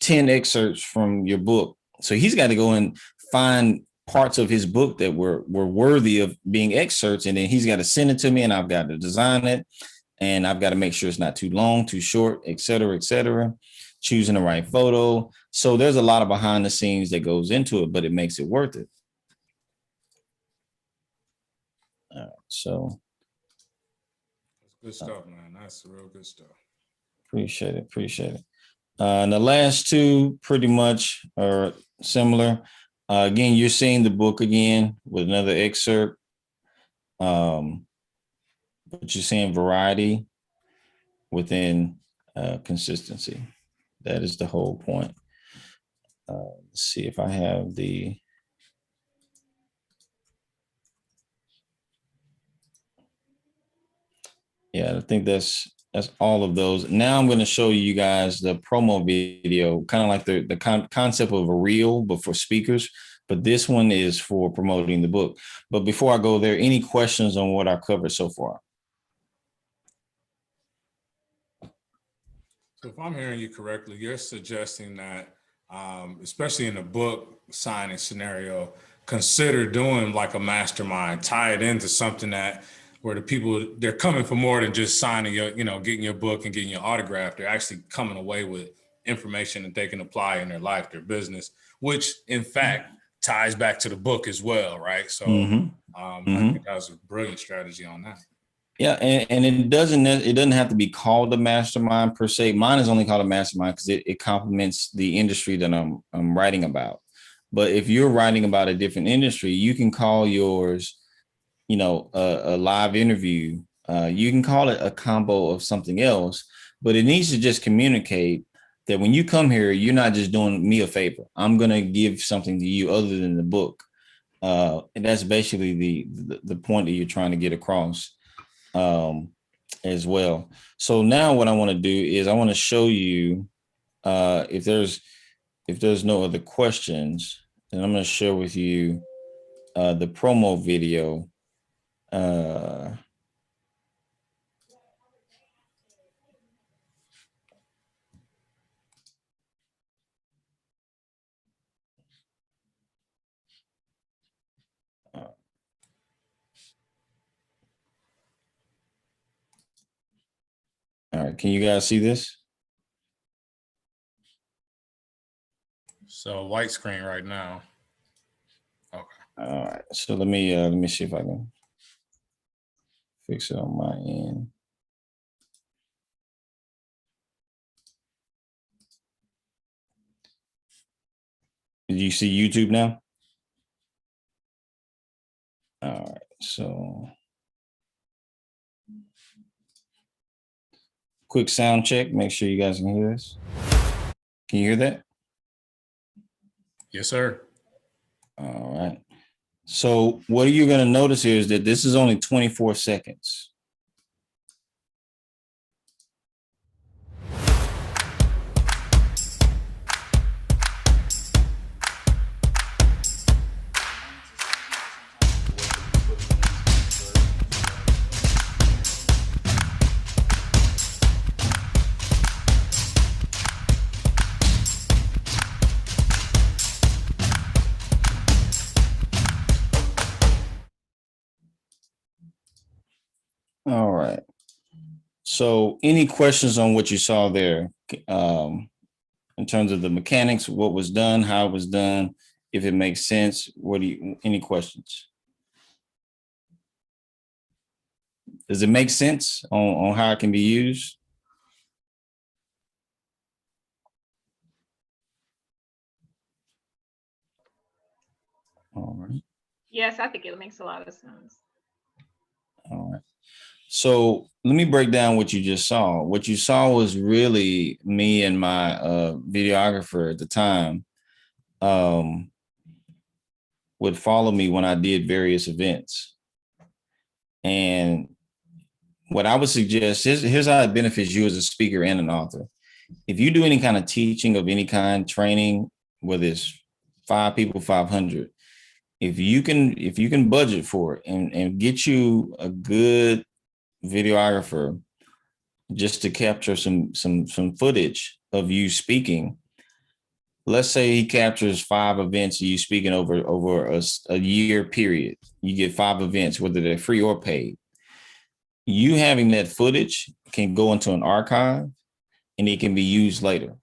10 excerpts from your book? So he's got to go and find parts of his book that were worthy of being excerpts. And then he's got to send it to me and I've got to design it. And I've got to make sure it's not too long, too short, et cetera, choosing the right photo. So there's a lot of behind the scenes that goes into it, but it makes it worth it. All right, so. That's good stuff, man. That's real good stuff. Appreciate it. And the last two pretty much are similar. Again, you're seeing the book again with another excerpt. But you're seeing variety within consistency. That is the whole point. Let's see if I have the. Yeah, I think that's all of those. Now I'm going to show you guys the promo video, kind of like the concept of a reel, but for speakers. But this one is for promoting the book. But before I go there, any questions on what I covered so far? So if I'm hearing you correctly, you're suggesting that, especially in the book signing scenario, consider doing like a mastermind, tie it into something that where the people, they're coming for more than just signing your, getting your book and getting your autograph. They're actually coming away with information that they can apply in their life, their business, which in fact ties back to the book as well, right? So I think that was a brilliant strategy on that. Yeah, and it doesn't have to be called a mastermind per se. Mine is only called a mastermind because it complements the industry that I'm writing about. But if you're writing about a different industry, you can call yours, a live interview. You can call it a combo of something else, but it needs to just communicate that when you come here, you're not just doing me a favor. I'm going to give something to you other than the book. And that's basically the point that you're trying to get across as well. So now what I want to do is I want to show you if there's no other questions, then I'm going to share with you the promo video. All right, can you guys see this? So white screen right now. Okay. All right, so let me see if I can fix it on my end. Did you see YouTube now? All right, so quick sound check. Make sure you guys can hear this. Can you hear that? Yes, sir. All right. So what you're going to notice here is that this is only 24 seconds. All right. So any questions on what you saw there in terms of the mechanics, what was done, how it was done, if it makes sense? Any questions? Does it make sense on how it can be used? All right. Yes, I think it makes a lot of sense. All right. So let me break down what you just saw. What you saw was really me and my videographer at the time would follow me when I did various events. And what I would suggest, here's how it benefits you as a speaker and an author. If you do any kind of teaching of any kind, training, whether it's 5 people, 500, if you can budget for it and get you a good videographer just to capture some footage of you speaking. Let's say he captures 5 events of you speaking over a year period. You get 5 events, whether they're free or paid. You having that footage can go into an archive and it can be used later.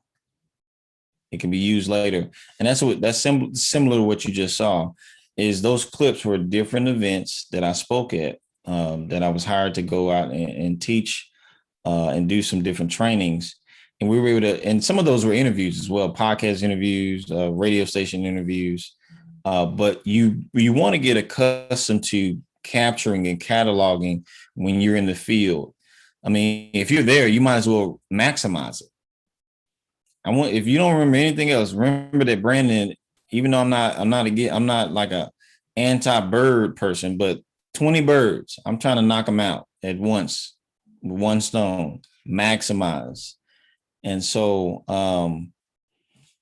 It can be used later. And that's similar to what you just saw, is those clips were different events that I spoke at, that I was hired to go out and teach and do some different trainings. And we were able to, and some of those were interviews as well, podcast interviews, radio station interviews. But you want to get accustomed to capturing and cataloging when you're in the field. I mean, if you're there, you might as well maximize it. If you don't remember anything else, remember that Brandon, even though I'm not like a anti-bird person, but 20 birds, I'm trying to knock them out at once one stone, maximize. And so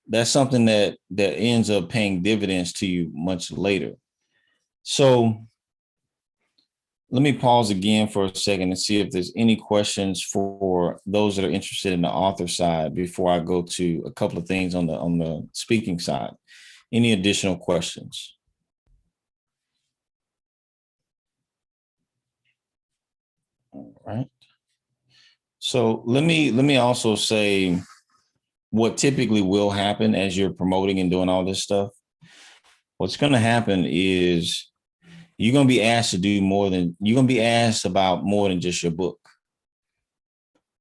that's something that ends up paying dividends to you much later. So let me pause again for a second and see if there's any questions for those that are interested in the author side before I go to a couple of things on the speaking side. Any additional questions? All right. So let me also say what typically will happen as you're promoting and doing all this stuff. What's going to happen is you're going to be asked to do more than you're going to be asked about more than just your book.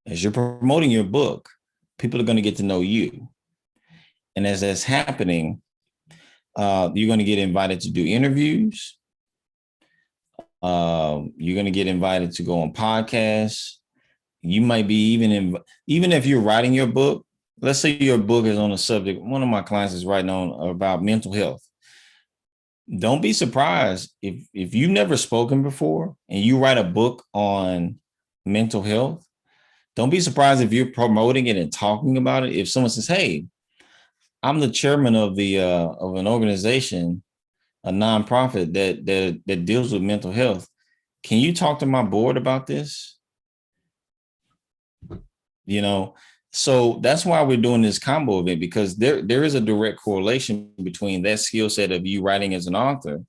As you're promoting your book, people are going to get to know you. And as that's happening, you're going to get invited to do interviews. You're going to get invited to go on podcasts. You might be even if you're writing your book, let's say your book is on a subject. One of my clients is writing on about mental health. Don't be surprised if you've never spoken before and you write a book on mental health. Don't be surprised if you're promoting it and talking about it. If someone says, "Hey, I'm the chairman of an organization, a nonprofit that deals with mental health. Can you talk to my board about this?" So that's why we're doing this combo event, because there is a direct correlation between that skill set of you writing as an author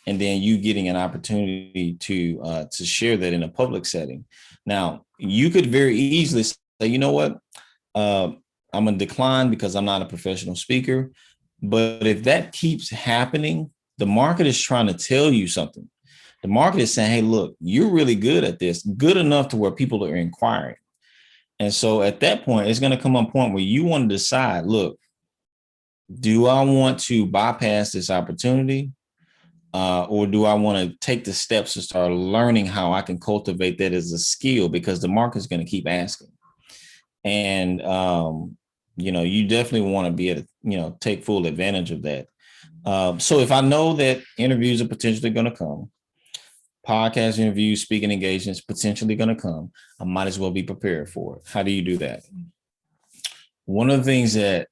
and then you getting an opportunity to share that in a public setting. Now, you could very easily say, you know what, I'm going to decline because I'm not a professional speaker. But if that keeps happening, the market is trying to tell you something. The market is saying, hey, look, you're really good at this, good enough to where people are inquiring. And so at that point, it's going to come a point where you want to decide, look, do I want to bypass this opportunity? Or do I want to take the steps to start learning how I can cultivate that as a skill? Because the market's going to keep asking. And, you definitely want to be able to, take full advantage of that. So if I know that interviews are potentially going to come, podcast interviews, speaking engagements potentially going to come, I might as well be prepared for it. How do you do that? One of the things that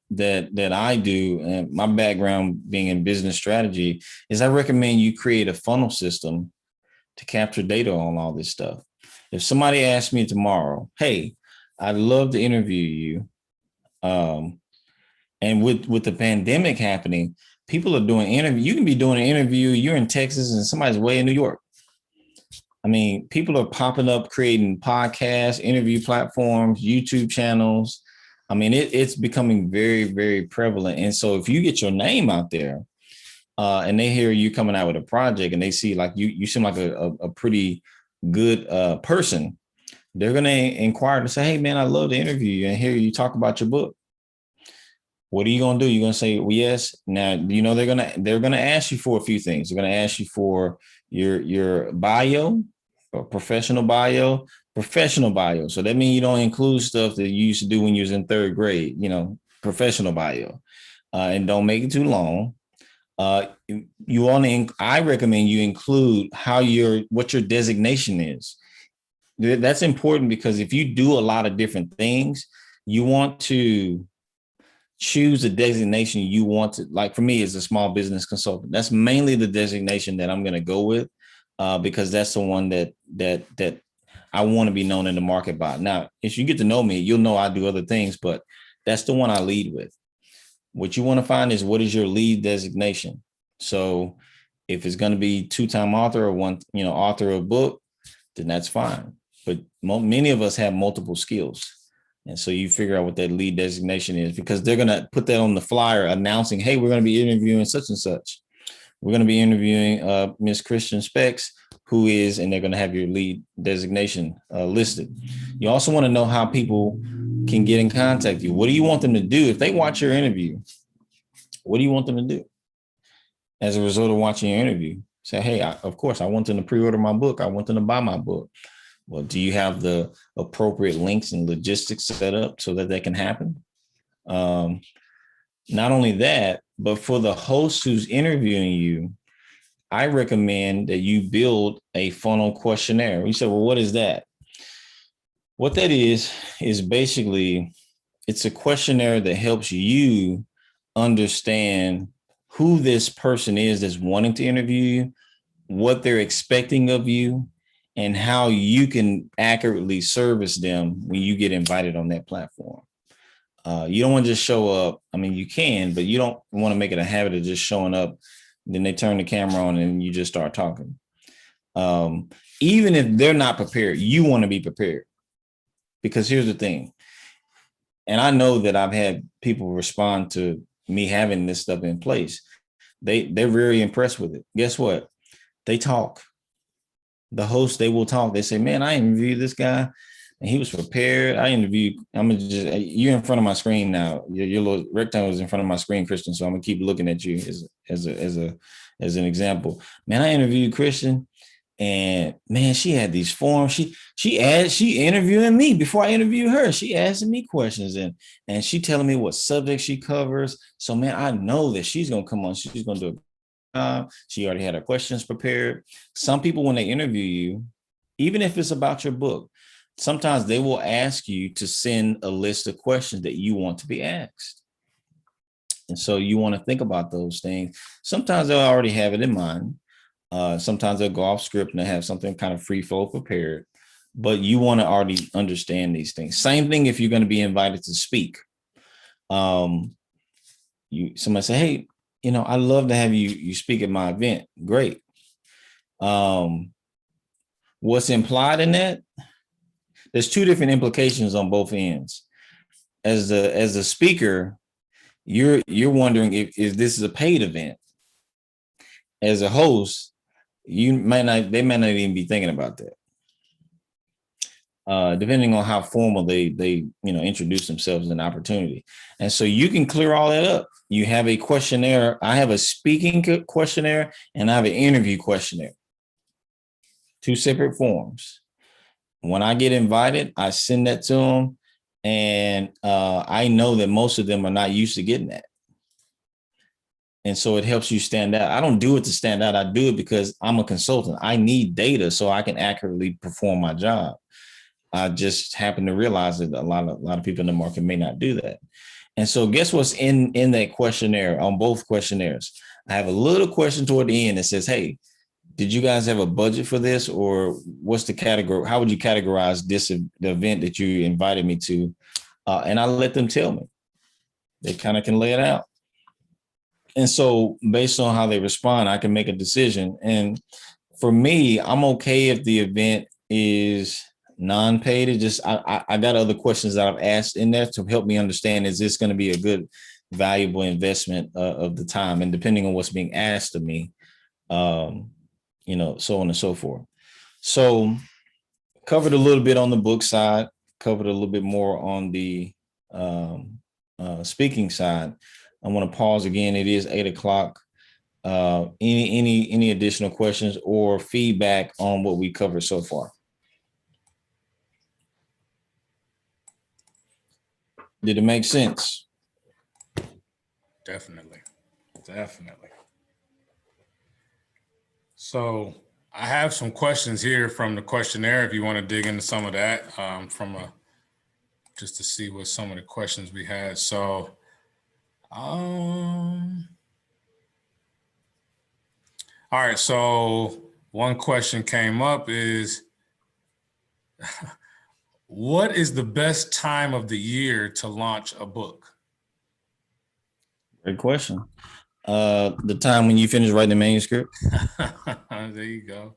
I do, and my background being in business strategy, is I recommend you create a funnel system to capture data on all this stuff. If somebody asks me tomorrow, hey, I'd love to interview you. And with the pandemic happening, people are doing interview. You can be doing an interview. You're in Texas and somebody's way in New York. I mean, people are popping up, creating podcasts, interview platforms, YouTube channels. I mean, it's becoming very, very prevalent. And so if you get your name out there and they hear you coming out with a project and they see like you seem like a pretty good person, they're going to inquire to say, hey, man, I'd love to interview you and hear you talk about your book. What are you going to do? You're going to say, well, yes. Now, they're going to ask you for a few things. They're going to ask you for your bio, or professional bio. So that means you don't include stuff that you used to do when you was in third grade, professional bio, and don't make it too long. I recommend you include what your designation is. That's important because if you do a lot of different things, you want to choose a designation you want to, like for me as a small business consultant, that's mainly the designation that I'm going to go with because that's the one that I want to be known in the market by. Now, if you get to know me, you'll know I do other things, but that's the one I lead with. What you want to find is what is your lead designation. So if it's going to be 2-time author or one, author of a book, then that's fine. But many of us have multiple skills. And so you figure out what that lead designation is because they're going to put that on the flyer announcing, hey, we're going to be interviewing such and such. We're going to be interviewing Miss Christian Specs, and they're going to have your lead designation listed. You also want to know how people can get in contact with you. What do you want them to do? If they watch your interview, what do you want them to do? As a result of watching your interview, say, hey, of course, I want them to pre-order my book. I want them to buy my book. Well, do you have the appropriate links and logistics set up so that can happen? Not only that, but for the host who's interviewing you, I recommend that you build a funnel questionnaire. You say, well, what is that? What that is basically, it's a questionnaire that helps you understand who this person is that's wanting to interview you, what they're expecting of you, and how you can accurately service them when you get invited on that platform. You don't want to just show up. I mean, you can, but you don't want to make it a habit of just showing up. Then they turn the camera on and you just start talking. Even if they're not prepared, you want to be prepared. Because here's the thing, and I know that I've had people respond to me having this stuff in place. They're very impressed with it. Guess what? They talk. The host, they will talk. They say, man, I interviewed this guy and he was prepared. You're in front of my screen now. Your little rectangle is in front of my screen, Christian. So I'm gonna keep looking at you as an example. Man, I interviewed Christian, and man, she had these forms. She interviewing me before I interviewed her. She asking me questions and she telling me what subject she covers. So man, I know that she's gonna come on. She's gonna do she already had her questions prepared. Some people, when they interview you, even if it's about your book, sometimes they will ask you to send a list of questions that you want to be asked. And so you want to think about those things. Sometimes they'll already have it in mind. Sometimes they'll go off script and they have something kind of free flow prepared, but you want to already understand these things. Same thing if you're going to be invited to speak. Somebody say, hey, I'd love to have you speak at my event. Great. What's implied in that? There's two different implications on both ends. As a speaker, you're wondering if this is a paid event. As a host, they might not even be thinking about that. Depending on how formal they introduce themselves as an opportunity. And so you can clear all that up. You have a questionnaire. I have a speaking questionnaire and I have an interview questionnaire. Two separate forms. When I get invited, I send that to them. And I know that most of them are not used to getting that. And so it helps you stand out. I don't do it to stand out. I do it because I'm a consultant. I need data so I can accurately perform my job. I just happen to realize that a lot of people in the market may not do that. And so guess what's in that questionnaire, on both questionnaires? I have a little question toward the end that says, hey, did you guys have a budget for this, or what's the category? How would you categorize the event that you invited me to? And I let them tell me. They kind of can lay it out. And so based on how they respond, I can make a decision. And for me, I'm okay if the event is non-paid. It just, I got other questions that I've asked in there to help me understand, is this going to be a good, valuable investment of the time? And depending on what's being asked of me, so on and so forth. So covered a little bit on the book side, covered a little bit more on the speaking side. I want to pause again. It is 8:00. Any additional questions or feedback on what we covered so far? Did it make sense? Definitely. So I have some questions here from the questionnaire if you want to dig into some of that, just to see what some of the questions we had. So all right, so one question came up is, what is the best time of the year to launch a book? Great question. The time when you finish writing the manuscript. There you go.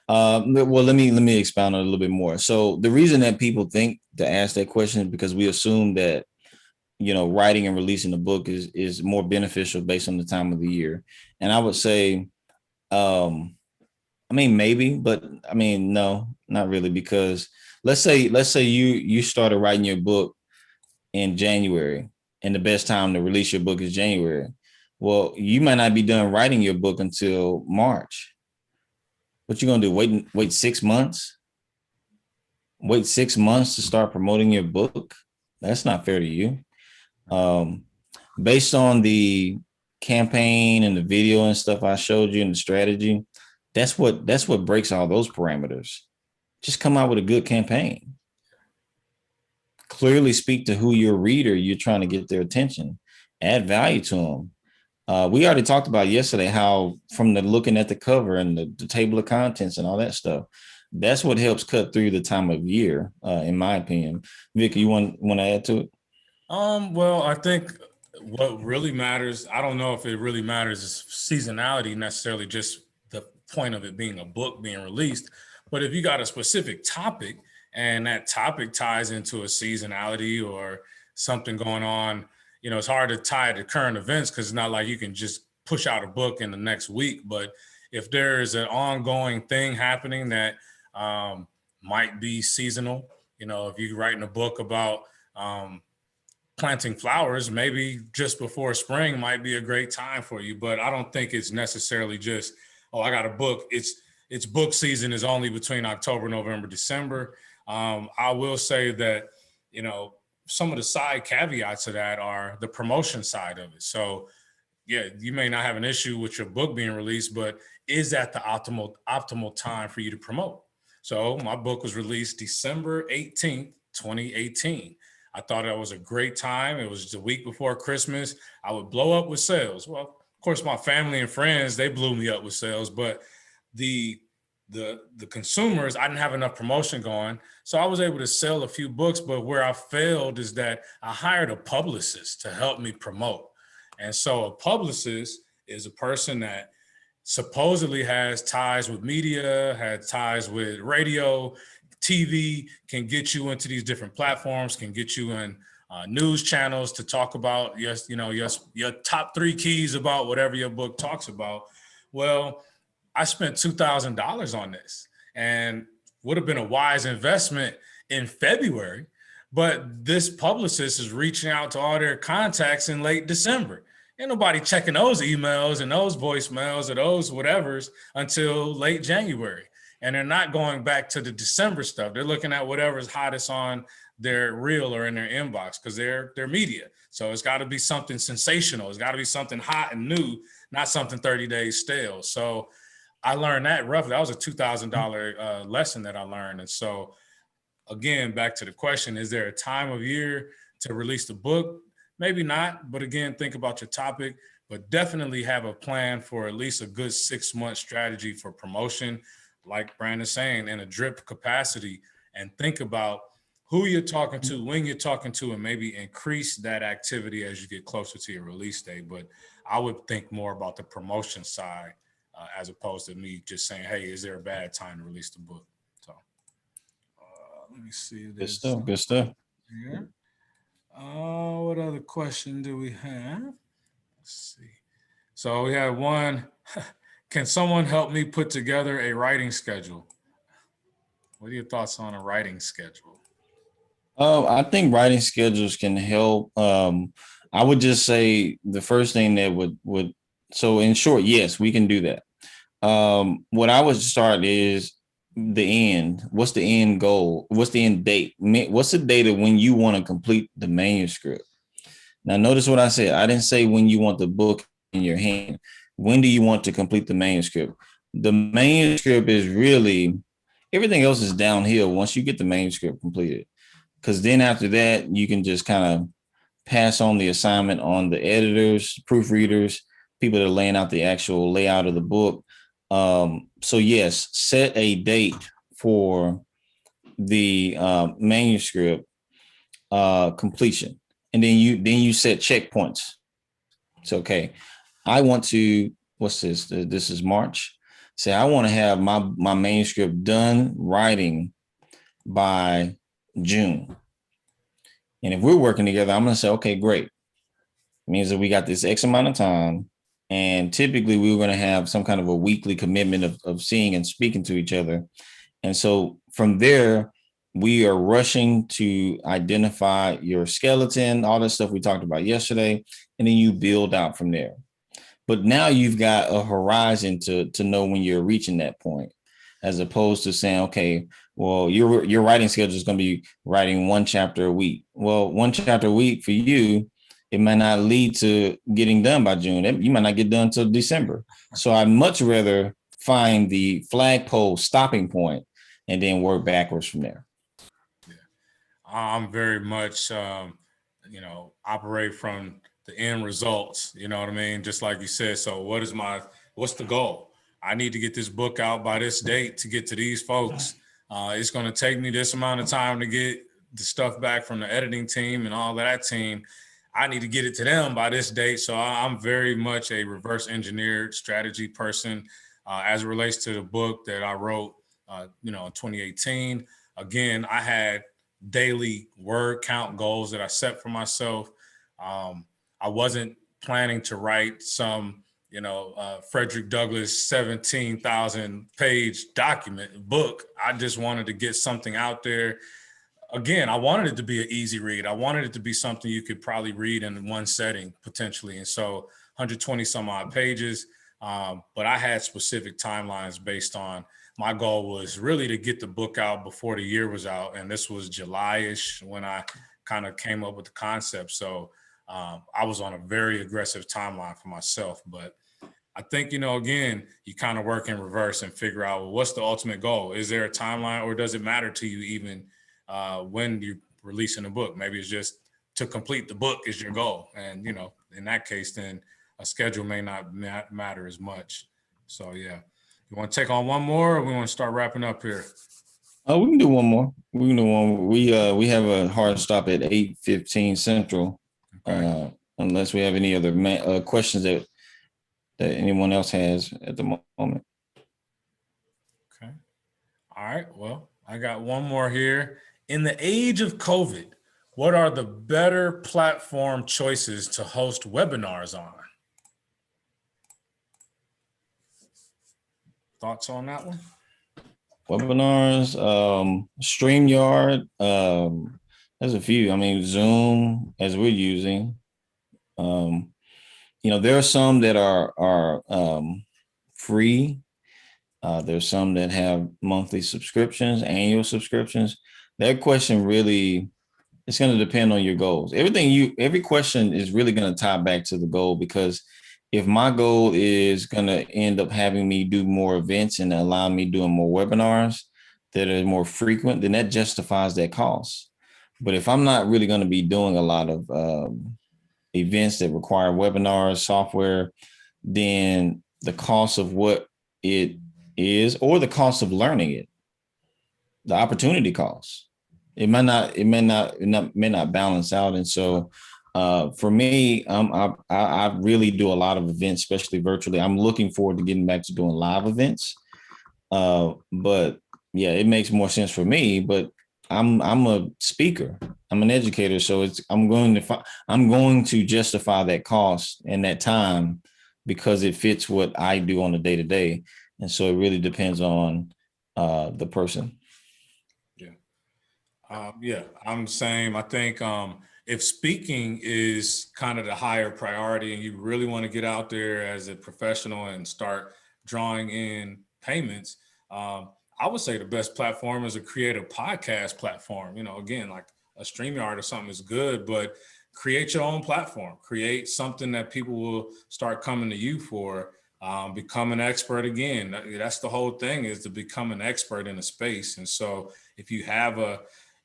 Well, let me expound on it a little bit more. So the reason that people think to ask that question is because we assume that, writing and releasing a book is more beneficial based on the time of the year. And I would say, maybe, but no, not really, because let's say you started writing your book in January and the best time to release your book is January. Well, you might not be done writing your book until March. What you gonna do? Wait 6 months? Wait 6 months to start promoting your book? That's not fair to you. Based on the campaign and the video and stuff I showed you and the strategy, that's what breaks all those parameters. just come out with a good campaign. Clearly speak to who your reader you're trying to get their attention. Add value to them. We already talked about yesterday how from the looking at the cover and the table of contents and all that stuff, that's what helps cut through the time of year, in my opinion. Vic, you want to add to it? Well, I think what really matters, I don't know if it really matters is seasonality necessarily, just the point of it being a book being released. But if you got a specific topic and that topic ties into a seasonality or something going on, it's hard to tie it to current events because it's not like you can just push out a book in the next week. But if there's an ongoing thing happening that might be seasonal, if you're writing a book about planting flowers, maybe just before spring might be a great time for you. But I don't think it's necessarily just, I got a book. It's book season is only between October, November, December. I will say that, some of the side caveats to that are the promotion side of it. So yeah, you may not have an issue with your book being released, but is that the optimal time for you to promote? So my book was released December 18th, 2018. I thought it was a great time. It was the week before Christmas. I would blow up with sales. Well, of course, my family and friends, they blew me up with sales, but the consumers, I didn't have enough promotion going. So I was able to sell a few books, but where I failed is that I hired a publicist to help me promote. And so a publicist is a person that supposedly has ties with media, has ties with radio, TV, can get you into these different platforms, can get you in news channels to talk about your top 3 keys about whatever your book talks about. Well, I spent $2,000 on this and would have been a wise investment in February, but this publicist is reaching out to all their contacts in late December. Ain't nobody checking those emails and those voicemails or those whatevers until late January. And they're not going back to the December stuff. They're looking at whatever's hottest on their reel or in their inbox because they're media. So it's got to be something sensational. It's got to be something hot and new, not something 30 days stale. So I learned that roughly. That was a $2,000 lesson that I learned. And so again, back to the question, is there a time of year to release the book? Maybe not, but again, think about your topic, but definitely have a plan for at least a good 6-month strategy for promotion, like Brandon's saying, in a drip capacity, and think about who you're talking to, when you're talking to, and maybe increase that activity as you get closer to your release date. But I would think more about the promotion side as opposed to me just saying, hey, is there a bad time to release the book? So let me see. Good stuff. Good stuff. Here. What other question do we have? Let's see. So we have one. Can someone help me put together a writing schedule? What are your thoughts on a writing schedule? I think writing schedules can help. I would just say the first thing that would so in short, yes, we can do that. What I would start is the end. What's the end goal? What's the end date? What's the date of when you want to complete the manuscript? Now, notice what I said. I didn't say when you want the book in your hand. When do you want to complete the manuscript? The manuscript is really, everything else is downhill once you get the manuscript completed. Because then after that, you can just kind of pass on the assignment on the editors, proofreaders, people that are laying out the actual layout of the book. So yes, set a date for the manuscript completion, and then you set checkpoints. It's okay. I want to, what's this? This is March. Say I want to have my manuscript done writing by June. And if we're working together, I'm going to say, okay, great. It means that we got this X amount of time. And typically we were going to have some kind of a weekly commitment of seeing and speaking to each other. And so from there, we are rushing to identify your skeleton, all that stuff we talked about yesterday, and then you build out from there. But now you've got a horizon to know when you're reaching that point, as opposed to saying, okay, well, your writing schedule is going to be writing 1 chapter a week. Well, 1 chapter a week for you, it might not lead to getting done by June. You might not get done until December. So I'd much rather find the flagpole stopping point and then work backwards from there. I'm very much, operate from the end results, you know what I mean? Just like you said. So what's the goal? I need to get this book out by this date to get to these folks. It's going to take me this amount of time to get the stuff back from the editing team and all of that team. I need to get it to them by this date. So I'm very much a reverse engineered strategy person as it relates to the book that I wrote, in 2018. Again, I had daily word count goals that I set for myself. I wasn't planning to write some, Frederick Douglass 17,000 page book. I just wanted to get something out there. Again, I wanted it to be an easy read. I wanted it to be something you could probably read in one setting potentially. And so 120 some odd pages. But I had specific timelines based on my goal was really to get the book out before the year was out. And this was July-ish when I kind of came up with the concept. So I was on a very aggressive timeline for myself. But I think, again, you kind of work in reverse and figure out, well, what's the ultimate goal? Is there a timeline, or does it matter to you even when you're releasing a book? Maybe it's just to complete the book is your goal. And, in that case, then a schedule may not matter as much. So, yeah. You want to take on one more, or we want to start wrapping up here? We can do one more. We can do one. We have a hard stop at 8:15 Central. Okay. Unless we have any other questions that anyone else has at the moment. Okay. All right. Well, I got one more here. In the age of COVID, what are the better platform choices to host webinars on? Thoughts on that one? Webinars, StreamYard, there's a few. I mean, Zoom, as we're using. There are some that are free. There's some that have monthly subscriptions, annual subscriptions. That question really, it's going to depend on your goals. Every question is really going to tie back to the goal, because if my goal is going to end up having me do more events and allow me doing more webinars that are more frequent, then that justifies that cost. But if I'm not really going to be doing a lot of events that require webinars, software, then the cost of what it is, or the cost of learning it, the opportunity cost, it may not balance out. And so for me, I really do a lot of events, especially virtually. I'm looking forward to getting back to doing live events. But yeah, it makes more sense for me. But I'm a speaker. I'm an educator, so I'm going to justify that cost and that time because it fits what I do on a day-to-day. And so it really depends on the person. Yeah, I'm the same. I think if speaking is kind of the higher priority and you really want to get out there as a professional and start drawing in payments, I would say the best platform is a creative podcast platform. Again, like a StreamYard or something is good, but create your own platform. Create something that people will start coming to you for. Become an expert again. That's the whole thing, is to become an expert in a space. And so if you have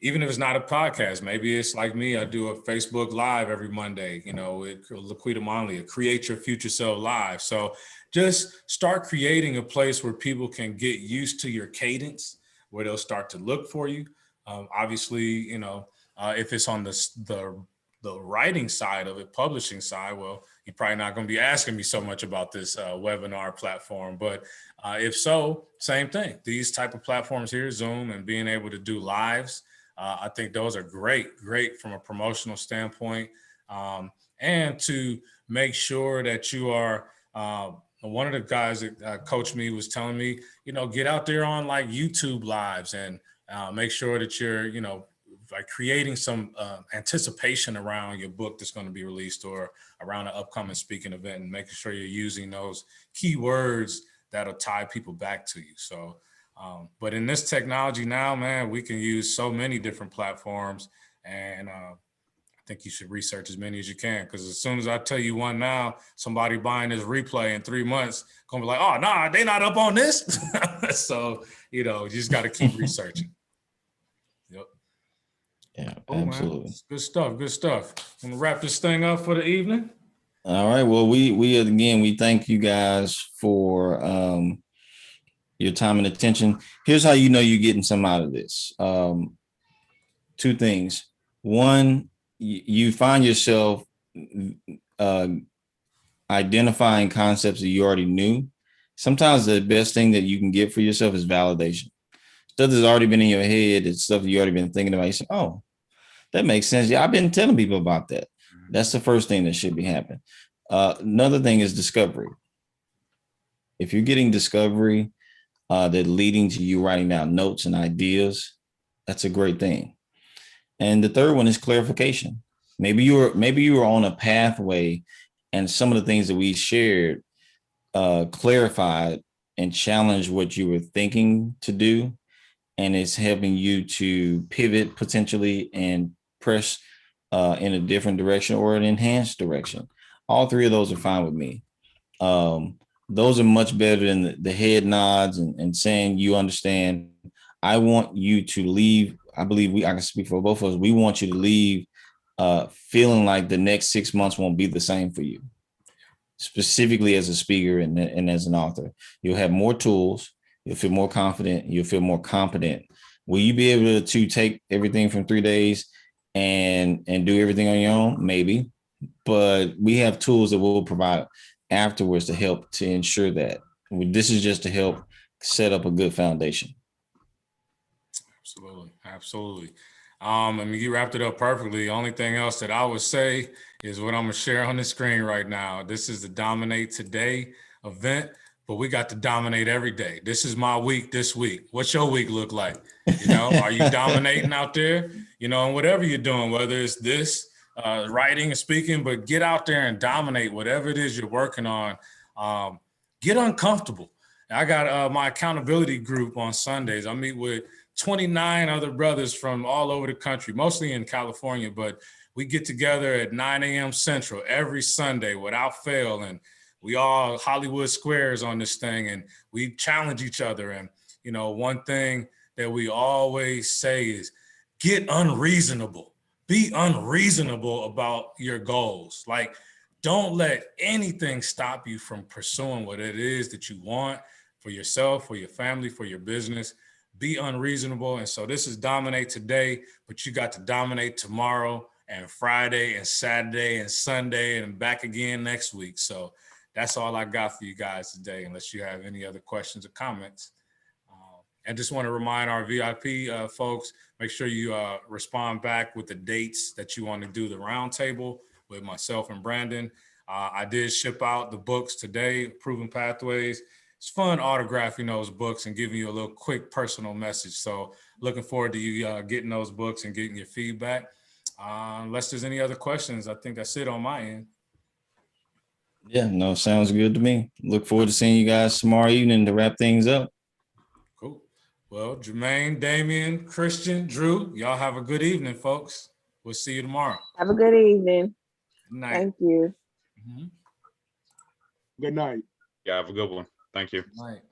even if it's not a podcast, maybe it's like me, I do a Facebook Live every Monday, with Laquita Monley, Create Your Future Self Live. So just start creating a place where people can get used to your cadence, where they'll start to look for you. Obviously, if it's on the writing side of it, publishing side, well, you're probably not going to be asking me so much about this webinar platform. But if so, same thing. These type of platforms here, Zoom, and being able to do lives, I think those are great from a promotional standpoint. And to make sure that you are, one of the guys that coached me was telling me, get out there on like YouTube lives and make sure that you're, like creating some anticipation around your book that's going to be released or around an upcoming speaking event, and making sure you're using those keywords that'll tie people back to you. So, but in this technology now, man, we can use so many different platforms, and I think you should research as many as you can, because as soon as I tell you one now, somebody buying this replay in 3 months gonna be like, oh nah, they not up on this. So you just got to keep researching. Yep. Yeah, Oh, absolutely. man. Good stuff. Good stuff. I'm gonna wrap this thing up for the evening. All right. Well, we again, we thank you guys for your time and attention. Here's how you know you're getting some out of this. Two things. One, you find yourself identifying concepts that you already knew. Sometimes the best thing that you can get for yourself is validation. Stuff that's already been in your head, it's stuff you already been thinking about. You say, oh, that makes sense. Yeah, I've been telling people about that. That's the first thing that should be happening. Another thing is discovery. If you're getting discovery that leading to you writing down notes and ideas, that's a great thing. And the third one is clarification. Maybe you were on a pathway, and some of the things that we shared clarified and challenged what you were thinking to do, and it's helping you to pivot potentially and press in a different direction or an enhanced direction. All three of those are fine with me. Those are much better than the head nods and saying you understand. I want you to leave. I believe I can speak for both of us. We want you to leave feeling like the next 6 months won't be the same for you, specifically as a speaker and as an author. You'll have more tools. You'll feel more confident. You'll feel more competent. Will you be able to take everything from 3 days and do everything on your own? Maybe, but we have tools that we'll provide afterwards to help to ensure that. This is just to help set up a good foundation. Absolutely. Absolutely. I mean, you wrapped it up perfectly. The only thing else that I would say is what I'm going to share on the screen right now. This is the Dominate Today event, but we got to dominate every day. This is my week this week. What's your week look like? Are you dominating out there? And whatever you're doing, whether it's this, writing and speaking, but get out there and dominate whatever it is you're working on. Get uncomfortable. I got my accountability group on Sundays. I meet with 29 other brothers from all over the country, mostly in California, but we get together at 9 a.m. Central every Sunday without fail. And we all Hollywood squares on this thing, and we challenge each other. And, one thing that we always say is get unreasonable. Be unreasonable about your goals. Like, don't let anything stop you from pursuing what it is that you want for yourself, for your family, for your business. Be unreasonable. And so this is Dominate Today, but you got to dominate tomorrow and Friday and Saturday and Sunday and back again next week. So that's all I got for you guys today, unless you have any other questions or comments. And just want to remind our VIP folks, make sure you respond back with the dates that you want to do the roundtable with myself and Brandon. I did ship out the books today, Proven Pathways. It's fun autographing those books and giving you a little quick personal message. So looking forward to you getting those books and getting your feedback. Unless there's any other questions, I think that's it on my end. Yeah, no, sounds good to me. Look forward to seeing you guys tomorrow evening to wrap things up. Cool. Well, Jermaine, Damian, Christian, Drew, y'all have a good evening, folks. We'll see you tomorrow. Have a good evening. Good night. Thank you. Mhm. Good night. Yeah, have a good one. Thank you. Good night.